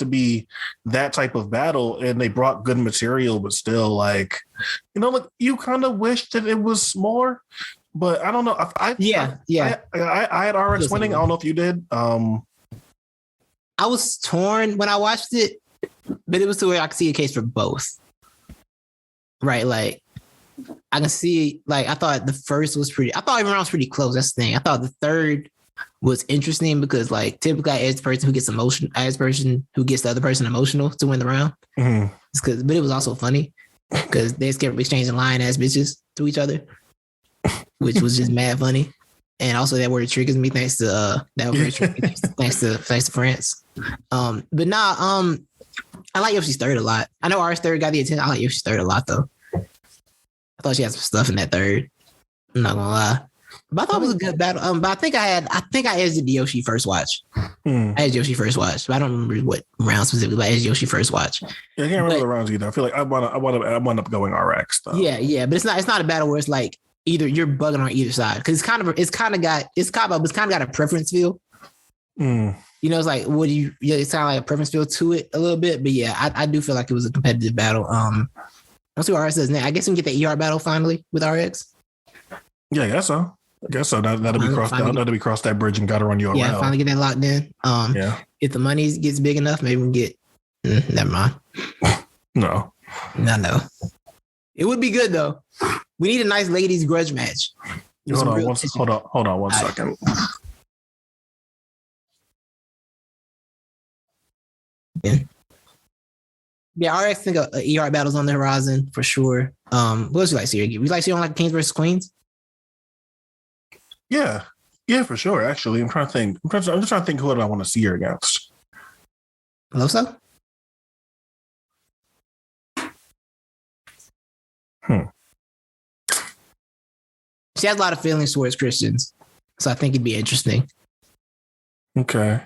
be that type of battle, and they brought good material, but still, like, you know, like you kind of wish that it was more, but I don't know. I had RX winning. I don't know if you did. I was torn when I watched it, but it was to where I could see a case for both, right? Like, I can see, like, I thought the first was I thought everyone was pretty close. That's the thing. I thought the third was interesting because, like, typically as the person who gets emotional, as the person who gets the other person emotional to win the round. Mm-hmm. But it was also funny because they kept exchanging lying ass bitches to each other, which was just mad funny. And also that word triggers me thanks to thanks to France. But nah, I like Yoshi's third a lot. I know ours third got the attention. I like Yoshi's third a lot though. I thought she had some stuff in that third. I'm not gonna lie, but I thought it was a good battle. But I think I edged the Yoshi first watch. I edged Yoshi first watch, but I don't remember what round specifically. But I edged Yoshi first watch. Yeah, I can't remember the rounds either. I feel like I wound up going RX though. Yeah, but it's not a battle where it's like either you're bugging on either side because it's kind of got a preference feel. You know, it's like it's kind of like a preference feel to it a little bit. But yeah, I do feel like it was a competitive battle. Let's see what RX does now. I guess we can get the ER battle finally with RX. Yeah, I guess so. That'll be crossed that bridge and got her on URL. Yeah, finally get that locked in. If the money gets big enough, maybe we can get. Never mind. No. It would be good though. We need a nice ladies grudge match. Hold on one second. Yeah, RX think ER battles on the horizon for sure. What else you like to see? We like to see on like Kings versus Queens. Yeah, for sure. Actually, I'm trying to think. I'm just trying to think who I want to see her against. Loso? She has a lot of feelings towards Christians, so I think it'd be interesting. Okay.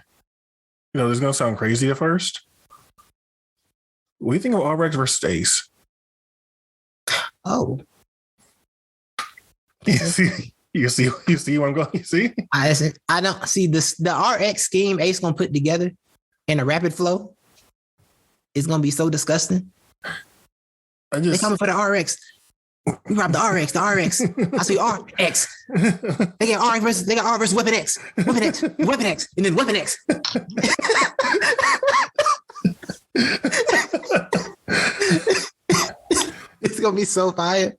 You know, this is gonna sound crazy at first. What do you think of RX versus Ace? Oh. You You see where I'm going? You see? I don't see this. The RX scheme Ace gonna put together in a rapid flow is gonna be so disgusting. They coming for the RX. We robbed the RX. The RX. I see RX. They got RX versus Weapon X. Weapon X. Weapon X. And then Weapon X. It's gonna be so fire.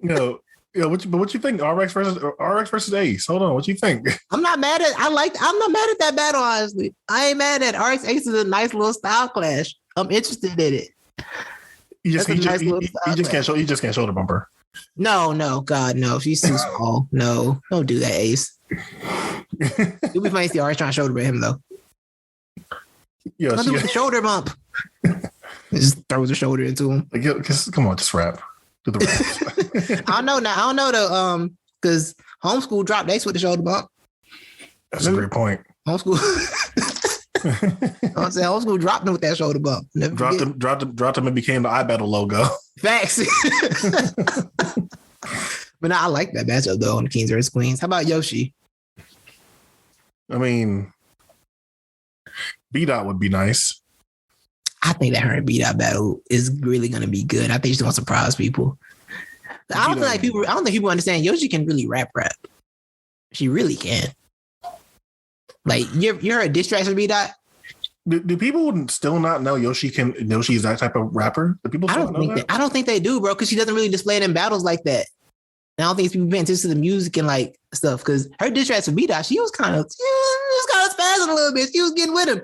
What you think? RX versus Ace. Hold on, what you think? I'm not mad at that battle, honestly. I ain't mad at RX Ace is a nice little style clash. I'm interested in it. You just can't shoulder bumper. No, God, no. She's too small. No, don't do that, Ace. It'll be funny to see RX trying to shoulder bump him though. Nothing with the shoulder bump. Just throws the shoulder into him. Come on, just rap. Do the rap. I don't know because homeschool dropped Ace with the shoulder bump. That's a great point. Homeschool. I'm saying homeschool dropped him with that shoulder bump. Dropped him and became the iBattle logo. Facts. But I like that matchup though on the Kings vs Queens. How about Yoshi? I mean, B-Dot would be nice. I think that her and B-Dot battle is really going to be good. I think she's going to surprise people. I don't think people understand Yoshi can really rap. She really can. Like you're a diss track for B-Dot. Do people still not know Yoshi is that type of rapper? Do people still know that? I don't think they do, bro, because she doesn't really display it in battles like that. And I don't think people paying attention to the music and like stuff because her diss tracks for B-Dot, she was kind of spazzing a little bit. She was getting with him.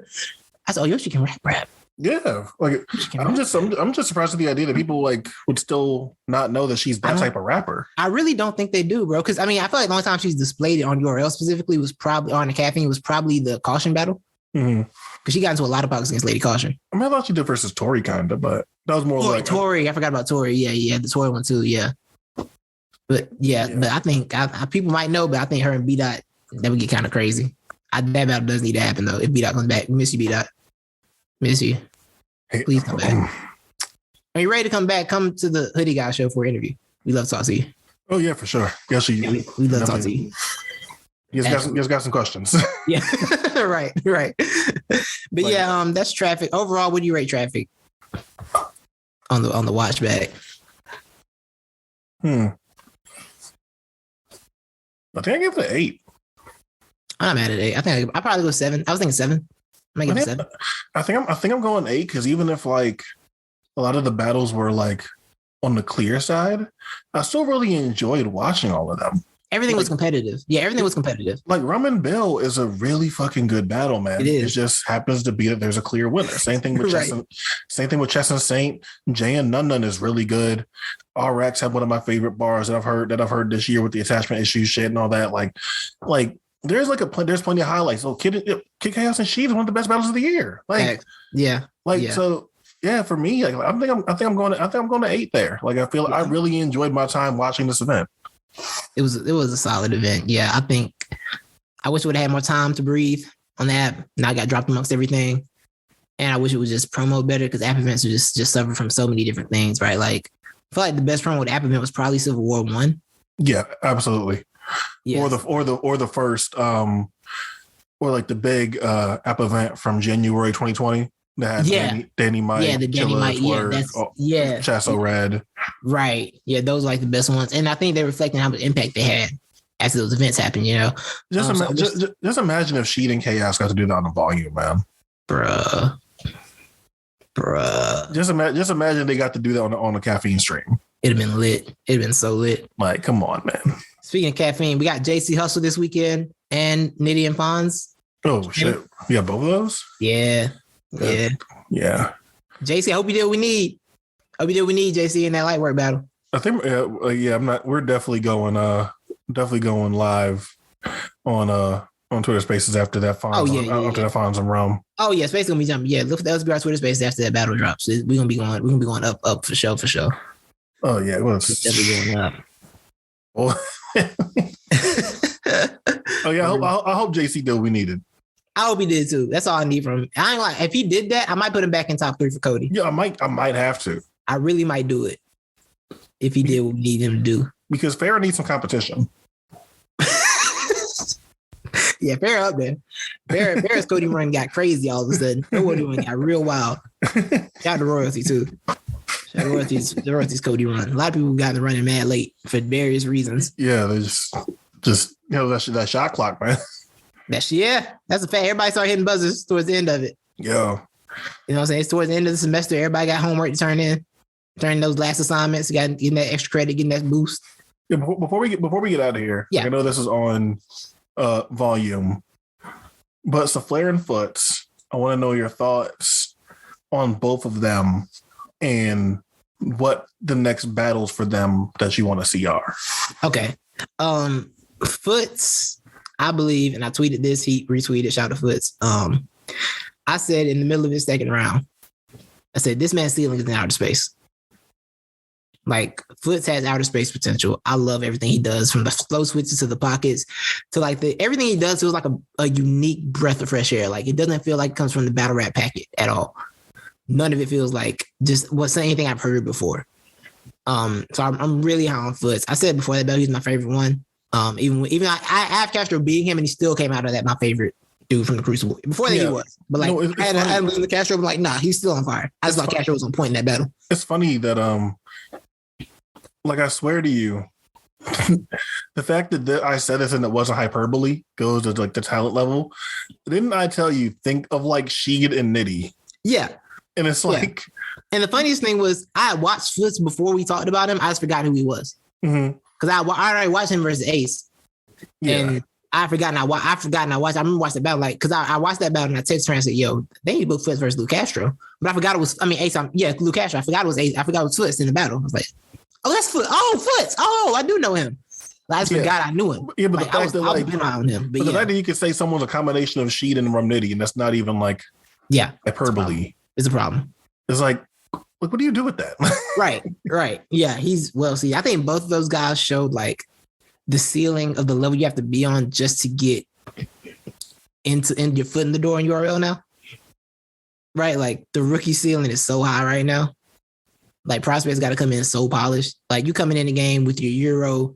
I said, Yoshi can rap. Yeah, like I'm just surprised at the idea that people like would still not know that she's that type of rapper. I really don't think they do, bro. Because I mean, I feel like the only time she's displayed it on URL specifically was probably on the Caffeine. Was probably the Caution battle because she got into a lot of boxes against Lady Caution. I mean, I thought she did versus Tori kind of, but that was more like Tori. I forgot about Tori. Yeah, the Tori one too. Yeah, but I think people might know, but I think her and B-Dot that would get kind of crazy. That battle does need to happen though. If B-Dot comes back, miss you, B-Dot. Miss you. Please come back. Are you ready to come back? Come to the Hoodie Guy show for an interview. We love to talk to you. Oh yeah, for sure. Yes, we love to talk to you. You just got some questions. Yeah, right. But like, that's Traffic. Overall, what do you rate Traffic on the watch back? I think I gave it an 8. I'm mad at 8. I think I probably go 7. I was thinking 7. I think I'm going 8 because even if like a lot of the battles were like on the clear side, I still really enjoyed watching all of them. Everything was competitive. Yeah, everything was competitive. Like Rum and Bill is a really fucking good battle, man. It just happens to be that there's a clear winner. Same thing with Chess and Saint. Jay and Nun is really good. RX have one of my favorite bars that I've heard this year with the attachment issue shit and all that. Like there's plenty of highlights. So Kid Chaos and Sheed is one of the best battles of the year. So yeah, for me, like I think I'm going to 8 there. Like I really enjoyed my time watching this event. It was a solid event. Yeah, I think I wish I would have had more time to breathe on the app. Now I got dropped amongst everything, and I wish it was just promo better because app events are just suffer from so many different things, right? Like I feel like the best promo with app event was probably Civil War 1. Yeah, absolutely. Yes. Or the first or like the big app event from January 2020 that had Danny Mike, the Danny Mike, Chasso Red. Right. Yeah, those are like the best ones. And I think they're reflecting how much impact they had after those events happened, you know. Just imagine if Sheed and Chaos got to do that on the volume, man. Bruh. Just imagine they got to do that on the Caffeine stream. It'd have been lit. It'd have been so lit. Like, come on, man. Speaking of Caffeine, we got JC Hustle this weekend and Nitty and Fonz. Oh shit. We got both of those? Yeah. JC, I hope you did what we need. JC in that light work battle. I think we're definitely going live on Twitter Spaces after that Fonz after that Fonz and Rome. Oh yeah, Space gonna be jumping. Yeah, look, that was our Twitter Spaces after that battle drops. We're gonna be going up for sure. Oh yeah, well, it's definitely going up. Well, oh yeah, I hope JC did what we needed. I hope he did too. That's all I need from him. I ain't like if he did that, I might put him back in top 3 for Cody. Yeah, I might have to. I really might do it if he did what we need him to do. Because Farrah needs some competition. Yeah, Fair up there. Fair's Cody run got crazy all of a sudden. Cody run got real wild. Shout out to Royalty too. Shout out to Royalty's Cody run. A lot of people got the running mad late for various reasons. Yeah, they just that shot clock, man. That's a fact. Everybody started hitting buzzers towards the end of it. Yeah. You know what I'm saying? It's towards the end of the semester. Everybody got homework to turn in those last assignments. You got getting that extra credit, getting that boost. Yeah, before we get out of here, I know this is on volume, but Souffleur and Foots, I want to know your thoughts on both of them and what the next battles for them that you want to see are. Okay. Foots, I believe, and I tweeted this, he retweeted, shout out to Foots. I said in the middle of his second round, I said, this man's ceiling is in outer space. Like, Foots has outer space potential. I love everything he does, from the slow switches to the pockets to like everything he does feels like a unique breath of fresh air. Like, it doesn't feel like it comes from the battle rap packet at all. None of it feels like just what's anything I've heard before. So I'm really high on Foots. I said before that battle, he's my favorite one. Even I have Castro beating him, and he still came out of that my favorite dude from the Crucible. Before that, he was, but like I had listened to Castro, but like, nah, he's still on fire. I just thought Castro was on point in that battle. It's funny that like, I swear to you, the fact that I said this and it wasn't hyperbole goes to like the talent level. Didn't I tell you, think of like Sheed and Nitty? Yeah. And it's like, and the funniest thing was I watched Foots before we talked about him. I just forgot who he was. Because I already watched him versus Ace. Yeah. And I remember watching the battle, like, because I watched that battle and I texted her and said, yo, they need to book Foots versus Luke Castro. But I forgot it was, Ace, Luke Castro. I forgot it was Ace. I forgot it was Foots in the battle. I was like, oh, that's Foots. Oh, Foots. Oh, I do know him. I just forgot I knew him. Yeah, but like, the fact that like, been on him. But the fact that you can say someone's a combination of Sheed and Rum Nitty, and that's not even like hyperbole. It's a problem. It's like, what do you do with that? Right. Yeah, I think both of those guys showed like the ceiling of the level you have to be on just to get into your foot in the door in URL now. Right? Like, the rookie ceiling is so high right now. Like, prospects got to come in so polished. Like, you coming in the game with your Euro,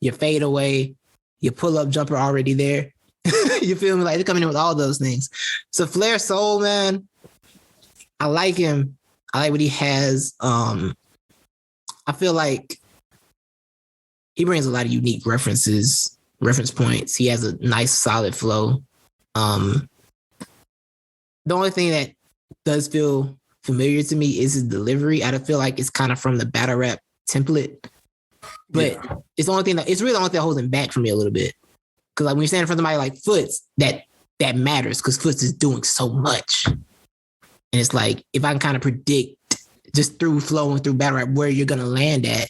your fadeaway, your pull-up jumper already there. You feel me? Like, they're coming in with all those things. So Flair Soul, man, I like him. I like what he has. I feel like he brings a lot of unique reference points. He has a nice, solid flow. The only thing that does feel familiar to me is his delivery. I feel like it's kind of from the battle rap template, but it's really the only thing that holds him back from me a little bit. Because like when you're standing in front of somebody like Foots, that matters because Foots is doing so much. And it's like, if I can kind of predict just through flow and through battle rap where you're going to land at,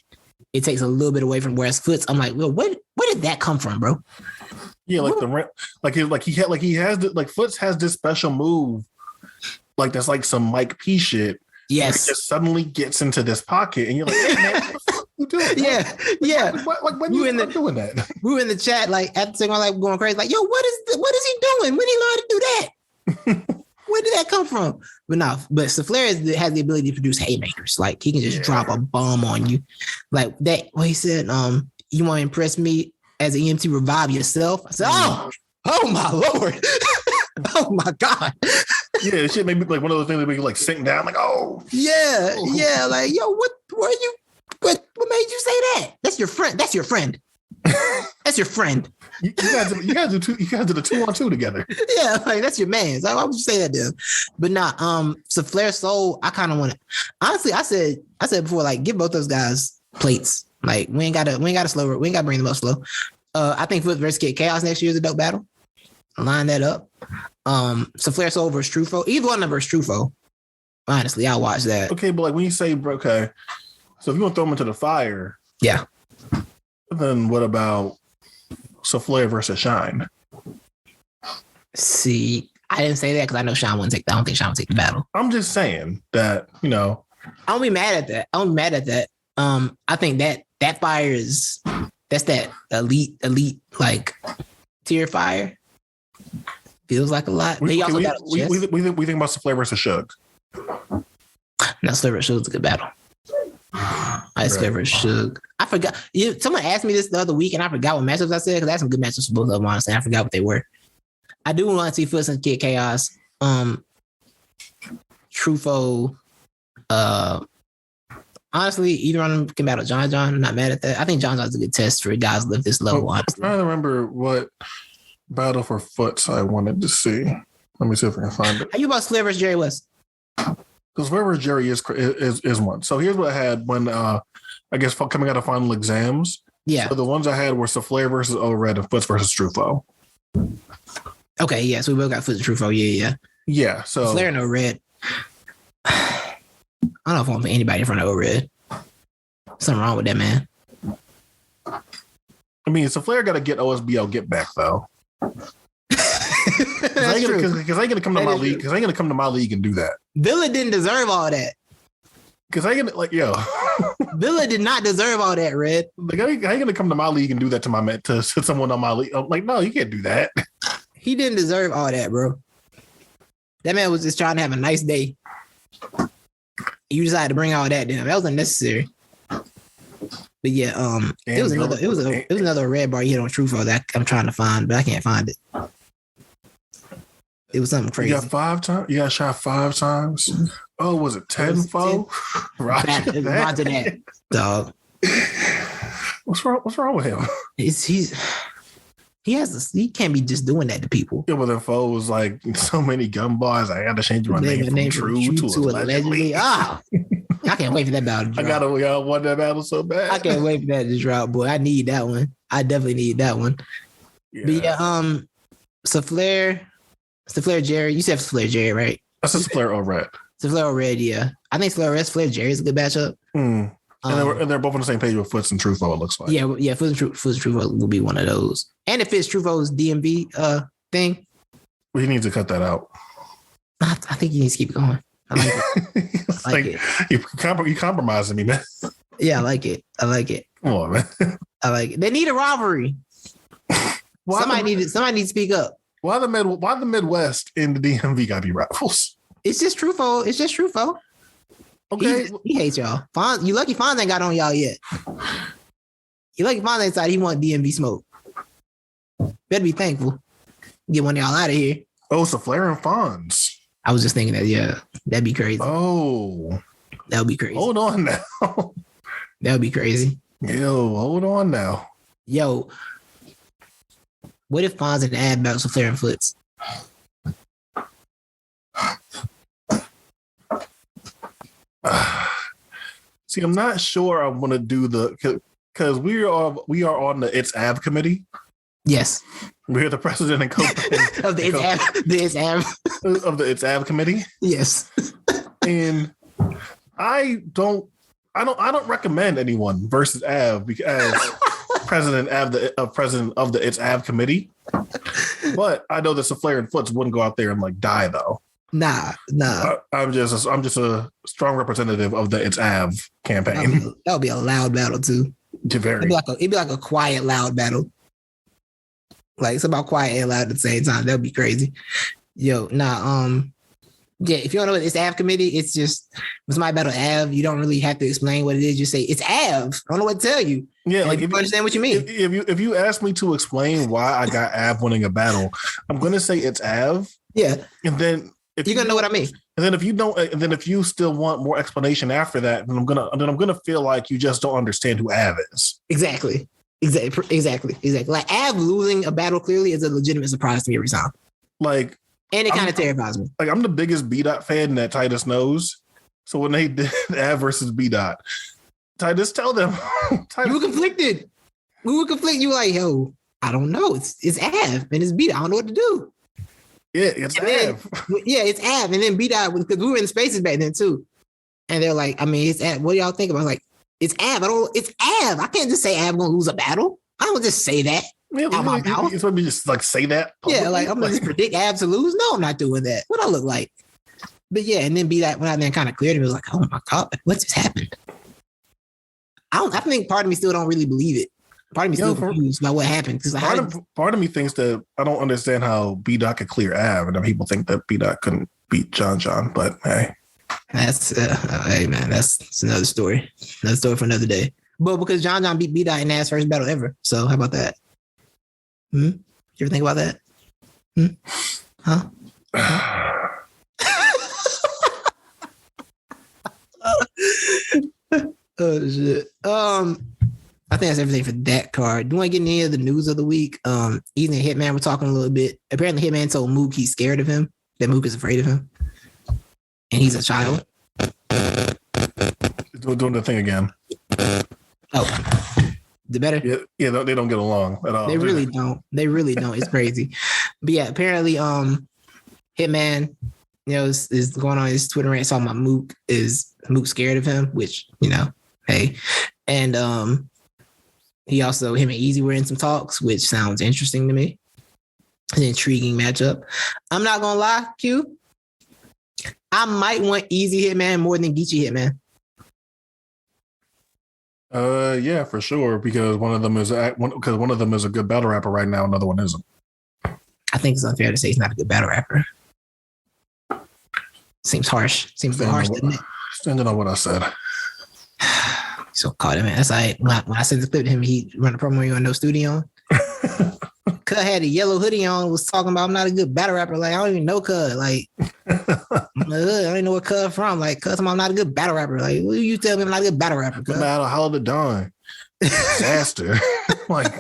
it takes a little bit away from whereas Foots, I'm like, well, where did that come from, bro? Yeah, like Foots has this special move, like that's like some Mike P shit. Yes. It just suddenly gets into this pocket and you're like, hey, man, what the fuck you doing? Yeah. Like when you doing that? We were in the chat, like at the second, like going crazy, like, yo, what is he doing? When he learned to do that? Where did that come from? But Souffleur has the ability to produce haymakers. Like, he can just drop a bomb on you. Like that, what he said, you want to impress me as an EMT, revive yourself? I said, oh my Lord. Oh my God. Yeah, shit made me like one of those things that we like sitting down, like, oh. Yeah. Like, yo, what made you say that? That's your friend. That's your friend. You guys do the 2-on-2 together. Yeah, like that's your man. So why would you say that to him? But Souffleur Soul, I kind of want to. Honestly, I said before, like, give both those guys plates. Like, we ain't gotta bring them up slow. I think Foots versus Kid Chaos next year is a dope battle. Line that up. Souffleur Soul versus Trufo. Either one of them versus Trufo. Honestly, I'll watch that. Okay, but like when you say, okay, so if you want to throw them into the fire, yeah. Then what about Souffleur versus Shine? See, I didn't say that because I know Shine wouldn't take that. I don't think Shine would take the battle. I'm just saying that, I don't be mad at that. I think that fire that's that elite like tier fire. Feels like a lot. We think about Souffleur versus Suge. No, Souffleur versus Suge's a good battle. Souffleur versus Suge. I forgot. Someone asked me this the other week, and I forgot what matchups I said because I had some good matchups for both of them. Honestly, I forgot what they were. I do want to see Foots and Kid Chaos. Trufo. Honestly, either one of them can battle John. I'm not mad at that. I think John John's a good test for guys live this level. Honestly, I'm trying to remember what battle for Foots I wanted to see. Let me see if I can find it. How you about Flair versus Jerry West? Because Flair versus Jerry is one. So here's what I had when I guess coming out of final exams. Yeah. So the ones I had were Flair versus O-Red and Foots versus Trufo. Okay, yeah. So we both got Foots and Trufo. Yeah. Yeah. So Flair and O-Red. I don't know if I want to put anybody in front of O-Red. Something wrong with that, man. I mean, so Flair got to get OSBL get back though. Because I ain't gonna come to my league. Because I ain't gonna come to my league and do that. Villa didn't deserve all that. Because I ain't gonna Villa did not deserve all that, Red. Like I ain't gonna come to my league and do that to someone on my league. I'm like, no, you can't do that. He didn't deserve all that, bro. That man was just trying to have a nice day. You decided to bring all that down. That was unnecessary. But yeah, it was another red bar you hit on Trufo that I'm trying to find, but I can't find it. It was something crazy. You got 5 times? You got shot 5 times? Oh, was it 10-4? Roger that, dog. What's wrong with him? He can't be just doing that to people. Yeah, but then Foe was like so many gun bars. I got to change my name from True to Allegedly. Ah, I can't wait for that battle to drop. I want that battle so bad. I can't wait for that to drop, boy. I need that one. I definitely need that one. Yeah. But yeah, so Flair Jerry. You said Flair Jerry, right? That's a Flair or Red. So Flair or Red, yeah. I think Flair Jerry is a good matchup. And they're both on the same page with Foots and Trufo, it looks like. Yeah, Foots and Trufo will be one of those. And if it's Trufo's DMV thing. Well, he needs to cut that out. I think he needs to keep going. I like it. You compromising me, man. Yeah, I like it. Come on, man. I like it. They need a rivalry. Somebody needs to speak up. Why the Midwest in the DMV gotta be rivals? It's just Trufo. Okay. He hates y'all. You lucky Fonz ain't got on y'all yet. You lucky Fonz ain't decided he want DMV smoke. Better be thankful. Get one of y'all out of here. Oh, so Flair and Fonz. I was just thinking that, yeah. That'd be crazy. Oh. That would be crazy. Hold on now. That would be crazy. Yo, hold on now. Yo. What if Fonz and Ab battles with Flair and Foots? See, I'm not sure I want to do because we are on the It's Av committee. Yes, we're the president and co-president of the It's Av committee. Yes, and I don't recommend anyone versus Av because president of the It's Av committee. But I know that Flair and Foots wouldn't go out there and like die though. Nah. I'm just a strong representative of the It's Av campaign. That would be a loud battle too. It'd be like a quiet, loud battle. Like it's about quiet and loud at the same time. That would be crazy. Yo, yeah. If you don't know what it's Av committee, it's just when somebody battle Av, you don't really have to explain what it is. You say it's Av. I don't know what to tell you. Yeah, like if you understand what you mean. If you ask me to explain why I got Av winning a battle, I'm gonna say it's Av. Yeah, and then. You're gonna know what I mean. And then if you still want more explanation after that, then I'm gonna feel like you just don't understand who Av is. Exactly. Like Av losing a battle clearly is a legitimate surprise to me every time. Like, and it kind of terrifies me. Like I'm the biggest B-Dot fan that Titus knows. So when they did Av versus B-Dot, Titus, tell them. You were conflicted. We were conflicted. You were like, yo, I don't know. It's Av and it's B-Dot. I don't know what to do. Yeah, it's Av. It's Av. And then B-Dot, because we were in spaces back then too. And they're like, I mean, it's Av. What do y'all think about? Like, it's Av. It's Av. I can't just say Av gonna lose a battle. I don't just say that. Yeah, out my mouth. It's me just like say that. Publicly. Yeah, like I'm gonna just predict Av to lose. No, I'm not doing that. What I look like. But yeah, and then B-Dot went out there and kind of cleared him. It was like, oh my God, what just happened? I think part of me still don't really believe it. Part of me still confused about what happened. Part of me thinks that I don't understand how B-Dot could clear Av, and then people think that B-Dot couldn't beat John. But hey, that's hey man, that's another story. Another story for another day. But because John beat B-Dot in Av's first battle ever, so how about that? You ever think about that? Huh? Oh shit. I think that's everything for that card. Do you want to get any of the news of the week? Eazy and Hitman were talking a little bit. Apparently, Hitman told Mook he's scared of him. That Mook is afraid of him, and he's a child. Doing the thing again. Oh, the better. Yeah, they don't get along at all. They really don't. They really don't. It's crazy. But yeah, apparently, Hitman, is going on his Twitter rant talking about Mook scared of him, which hey, and he also him and Eazy were in some talks, which sounds interesting to me. An intriguing matchup. I'm not gonna lie, Q. I might want Eazy Hitman more than Geechee Hitman. Yeah, for sure. Because one of them is a good battle rapper right now. Another one isn't. I think it's unfair to say he's not a good battle rapper. Seems harsh. Seems harsh. Standing on what I said. So caught him. That's like when I sent the clip to him, he run a promo on No Studio. Cuz had a yellow hoodie on, was talking about I'm not a good battle rapper. Like I don't even know Cuz. Like I don't even know where Cuz from. Like Cuz I'm not a good battle rapper. Like what do you tell me I'm not a good battle rapper? Cuz? Battle Holla the Dawn. Disaster. like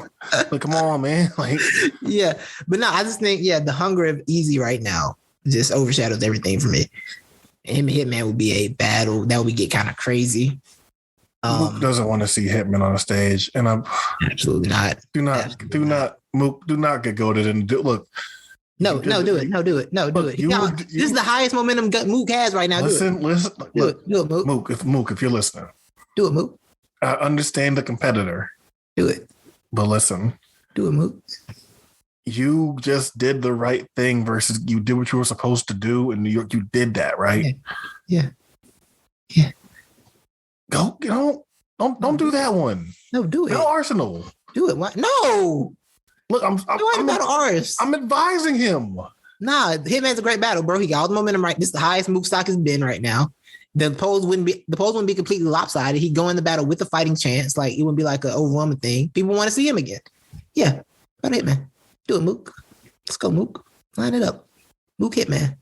come on, man. Like yeah, but no, I just think the hunger of Eazy right now just overshadows everything for me. Him and Hitman would be a battle that would get kind of crazy. Mook doesn't want to see Hitman on the stage, and I'm absolutely not. Do not, Mook. Do not get goaded and look. Do it. Do it. This is the highest momentum Mook has right now. Listen. Do it, Mook. Mook, if you're listening, do it, Mook. I understand the competitor. Do it. But listen. Do it, Mook. You just did the right thing versus you did what you were supposed to do in New York. You did that, right? Yeah. Go, don't do that one. No, do it. No Arsenal. Do it. What? No. Look, I'm advising him. Nah, Hitman's a great battle, bro. He got all the momentum right. This is the highest Mook stock has been right now. The polls wouldn't be completely lopsided. He'd go in the battle with a fighting chance. Like it wouldn't be like an overwhelming thing. People want to see him again. Yeah. But Hitman. Do it, Mook. Let's go, Mook. Line it up. Mook Hitman.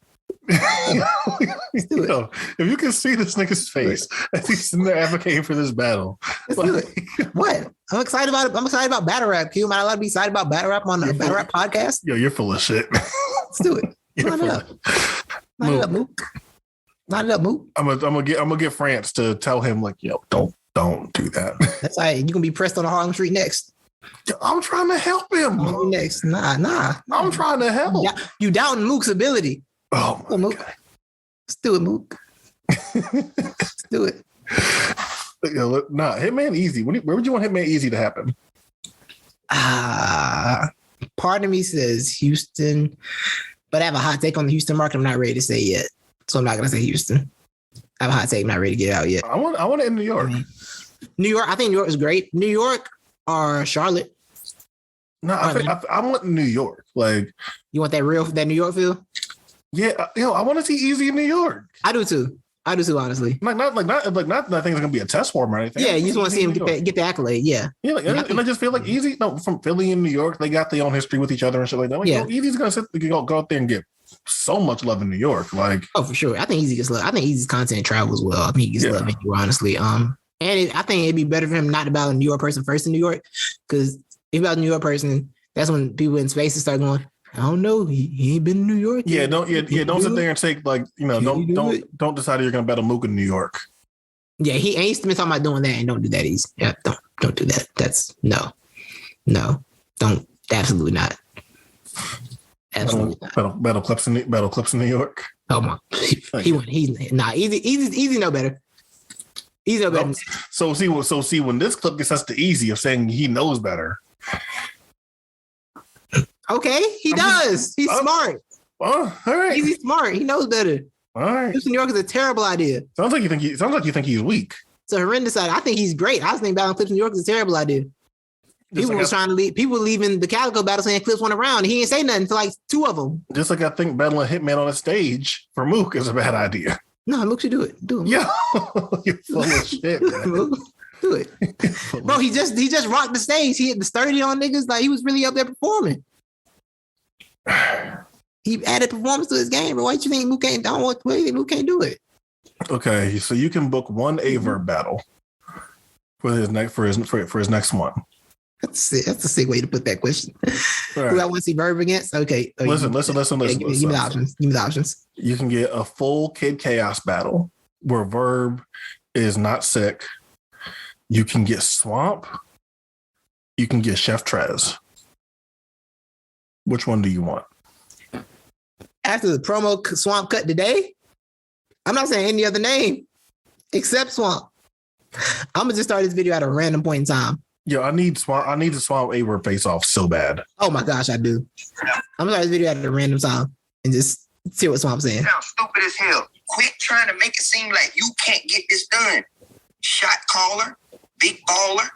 Let's do it. If you can see this nigga's face as he's sitting there advocating for this battle. Let's do it. What? I'm excited about it. I'm excited about battle rap. Q, am I allowed to be excited about battle rap on the battle rap podcast? Yo, you're full of shit. Let's do it. Line it up. Line it up, Mook. Line it up, Mook. I'm gonna get France to tell him like, yo, don't do that. That's all right. You're gonna be pressed on the Harlem Street next. I'm trying to help him. Next. Nah. I'm trying to help. You doubting Mook's ability. Oh, Mook. Let's do it, Mook. Let's do it. Nah, Hitman Eazy. Where would you want Hitman Eazy to happen? Part of me says Houston, but I have a hot take on the Houston market. I'm not ready to say yet, so I'm not gonna say Houston. I have a hot take. I'm not ready to get out yet. I want it in New York. New York. I think New York is great. New York or Charlotte. No, I want New York. Like you want that New York feel? Yeah, I want to see Eazy in New York. I do too, honestly. Not that I think it's gonna be a test for him or anything. Yeah, you just want to see him get the accolade. Yeah. Yeah, and I just feel like Eazy, from Philly and New York, they got their own history with each other and shit like that. Like, Eazy's gonna go out there and get so much love in New York. Like, oh, for sure. I think Eazy gets love. I think Eazy's content travels well. I think he gets love anywhere, honestly. I think it'd be better for him not to battle a New York person first in New York, because if you battle a New York person, that's when people in spaces start going, I don't know. He ain't been in New York. Yeah, don't sit there and take don't decide you're gonna battle Mook in New York. Yeah, he ain't been talking about doing that, and don't do that easy. Yeah, don't do that. That's no, don't, absolutely not. Absolutely not. Battle clips in New York. Oh my, Eazy no better. Eazy no better. So see when this clip gets us to Eazy of saying he knows better. Okay, he does. He's smart. All right. Eazy's smart. He knows better. All right. New York is a terrible idea. Sounds like you think he's weak. It's a horrendous idea. I think he's great. I just think battling Clips in New York is a terrible idea. People were leaving the Calico battle saying Clips went around. And he ain't say nothing to like two of them. Just like I think battling Hitman on a stage for Mook is a bad idea. No, Mook should do it. Do it. Yeah, you're full of shit, man. Do it, bro. He just rocked the stage. He hit the 30 on niggas. Like he was really up there performing. He added performance to his game, bro. Why you think Mook can't? Why you think Mook can't do it? Okay, so you can book one Averb battle for his next one. That's a sick way to put that question. Right. Who I want to see Verb against? Okay. Listen. Give me the options. Give me the options. You can get a full Kid Chaos battle where Verb is not sick. You can get Swamp. You can get Chef Trez. Which one do you want? After the promo Swamp cut today, I'm not saying any other name except Swamp. I'm gonna just start this video at a random point in time. Yo, I need Swamp. I need to Swamp Averb face off so bad. Oh my gosh, I do. I'm gonna start this video at a random time and just see what Swamp's saying. Sounds stupid as hell. Quit trying to make it seem like you can't get this done. Shot caller, big baller.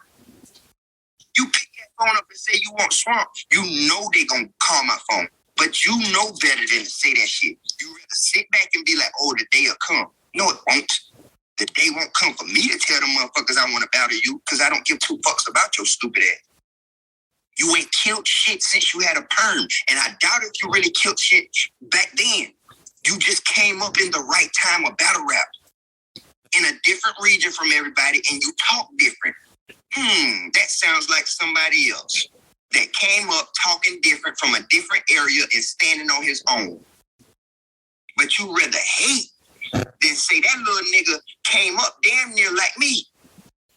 You pick that phone up and say you want Swamp. You know they gonna call my phone. But you know better than to say that shit. You rather sit back and be like, oh, the day will come. No, it won't. The day won't come for me to tell them motherfuckers I want to battle you because I don't give two fucks about your stupid ass. You ain't killed shit since you had a perm. And I doubt if you really killed shit back then. You just came up in the right time of battle rap. In a different region from everybody and you talk different. That sounds like somebody else that came up talking different from a different area and standing on his own. But you rather hate than say that little nigga came up damn near like me.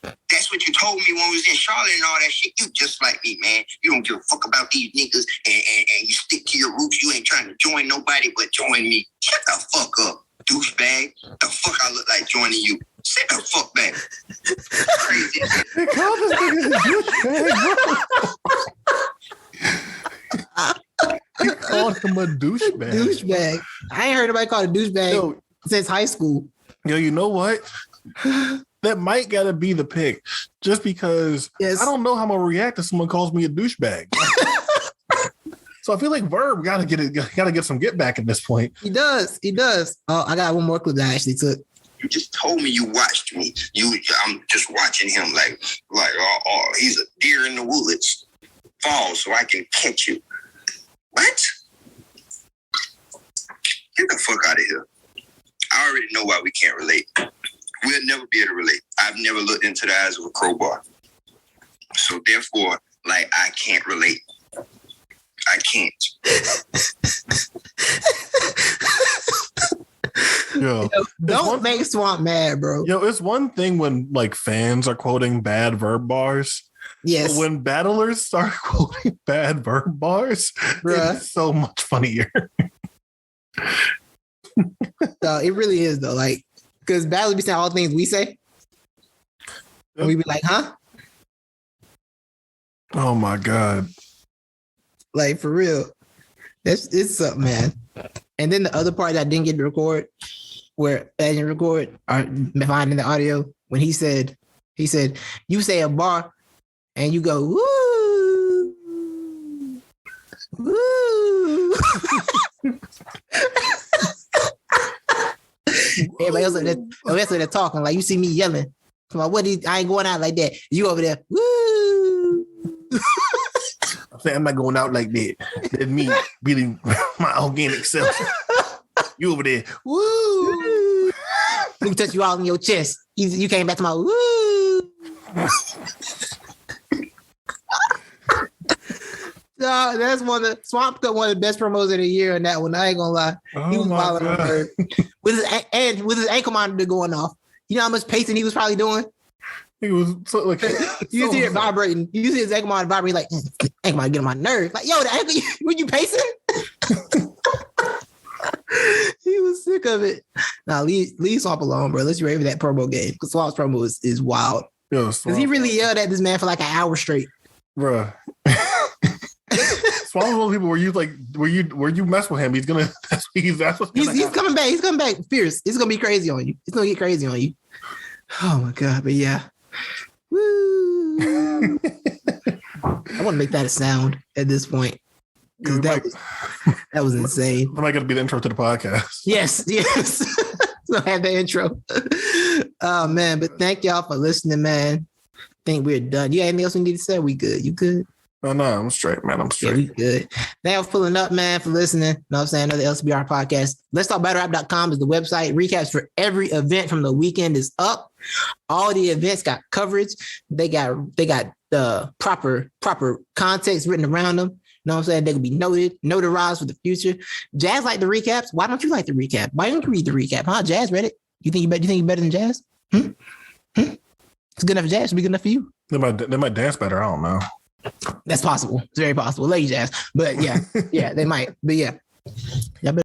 That's what you told me when we was in Charlotte and all that shit. You just like me, man. You don't give a fuck about these niggas and you stick to your roots. You ain't trying to join nobody but join me. Shut the fuck up, douchebag. The fuck I look like joining you. Sit the fuck back. Crazy. They call this nigga a douchebag. He called him a douchebag. Douchebag. I ain't heard nobody call a douchebag since high school. Yo, you know what? That might gotta be the pick, just because I don't know how I'm gonna react if someone calls me a douchebag. So I feel like Verb gotta get some get back at this point. He does. Oh, I got one more clip that I actually took. You just told me you watched me. I'm just watching him like he's a deer in the woods. Fall so I can catch you. What? Get the fuck out of here. I already know why we can't relate. We'll never be able to relate. I've never looked into the eyes of a crowbar. So therefore, like, I can't relate. I can't. Yo, don't make Swamp mad, bro. Yo, it's one thing when like fans are quoting bad Verb bars. Yes. But when battlers start quoting bad Verb bars, it's so much funnier. It really is though. Like, because battlers be saying all the things we say. And we be like, huh? Oh my God. Like, for real. It's something, man. And then the other part that I didn't get to record, where I didn't record, or finding the audio, when he said, you say a bar and you go, woo, woo. Everybody else they're talking, like you see me yelling. Come on, I ain't going out like that. You over there, woo. I'm saying I'm not going out like that. That's me beating my organic self. You over there, woo. Let me touch you all in your chest. You came back to my woo. No, that's Swamp got one of the best promos of the year in that one. I ain't gonna lie. He was wilding on her with his ankle monitor going off. You know how much pacing he was probably doing? He was so, like, you see it vibrating. You see his ankle monitor vibrating like ankle monitor get on my nerves. Like, yo, the ankle, were you pacing? He was sick of it. Now leave Swamp alone, bro. Let's review that promo game because Swamp's promo is wild. Because he really yelled at this man for like an hour straight, bro. Swamp one of the people where you mess with him, he's coming back. He's coming back fierce. It's gonna be crazy on you. It's gonna get crazy on you. Oh my God, but yeah. Woo. I want to make that a sound at this point. Because that was insane. That might gotta be the intro to the podcast. Yes. So I have the intro. Oh man, but thank y'all for listening, man. I think we're done. You got anything else we need to say? We good? You good? No, I'm straight, man. I'm straight. Yeah, we good. Thanks for pulling up, man, for listening. Know what I'm saying? Another LCBR podcast. Let's talk battlerap.com is the website. Recaps for every event from the weekend is up. All the events got coverage. They got the proper context written around them. You know what I'm saying? They can be notarized for the future. Jazz like the recaps. Why don't you like the recap? Why don't you read the recap? Huh? Jazz read it. You think you're better than Jazz? It's good enough for Jazz. Should be good enough for you. They might dance better. I don't know. That's possible. It's very possible. Lady Jazz. But yeah, they might. But yeah.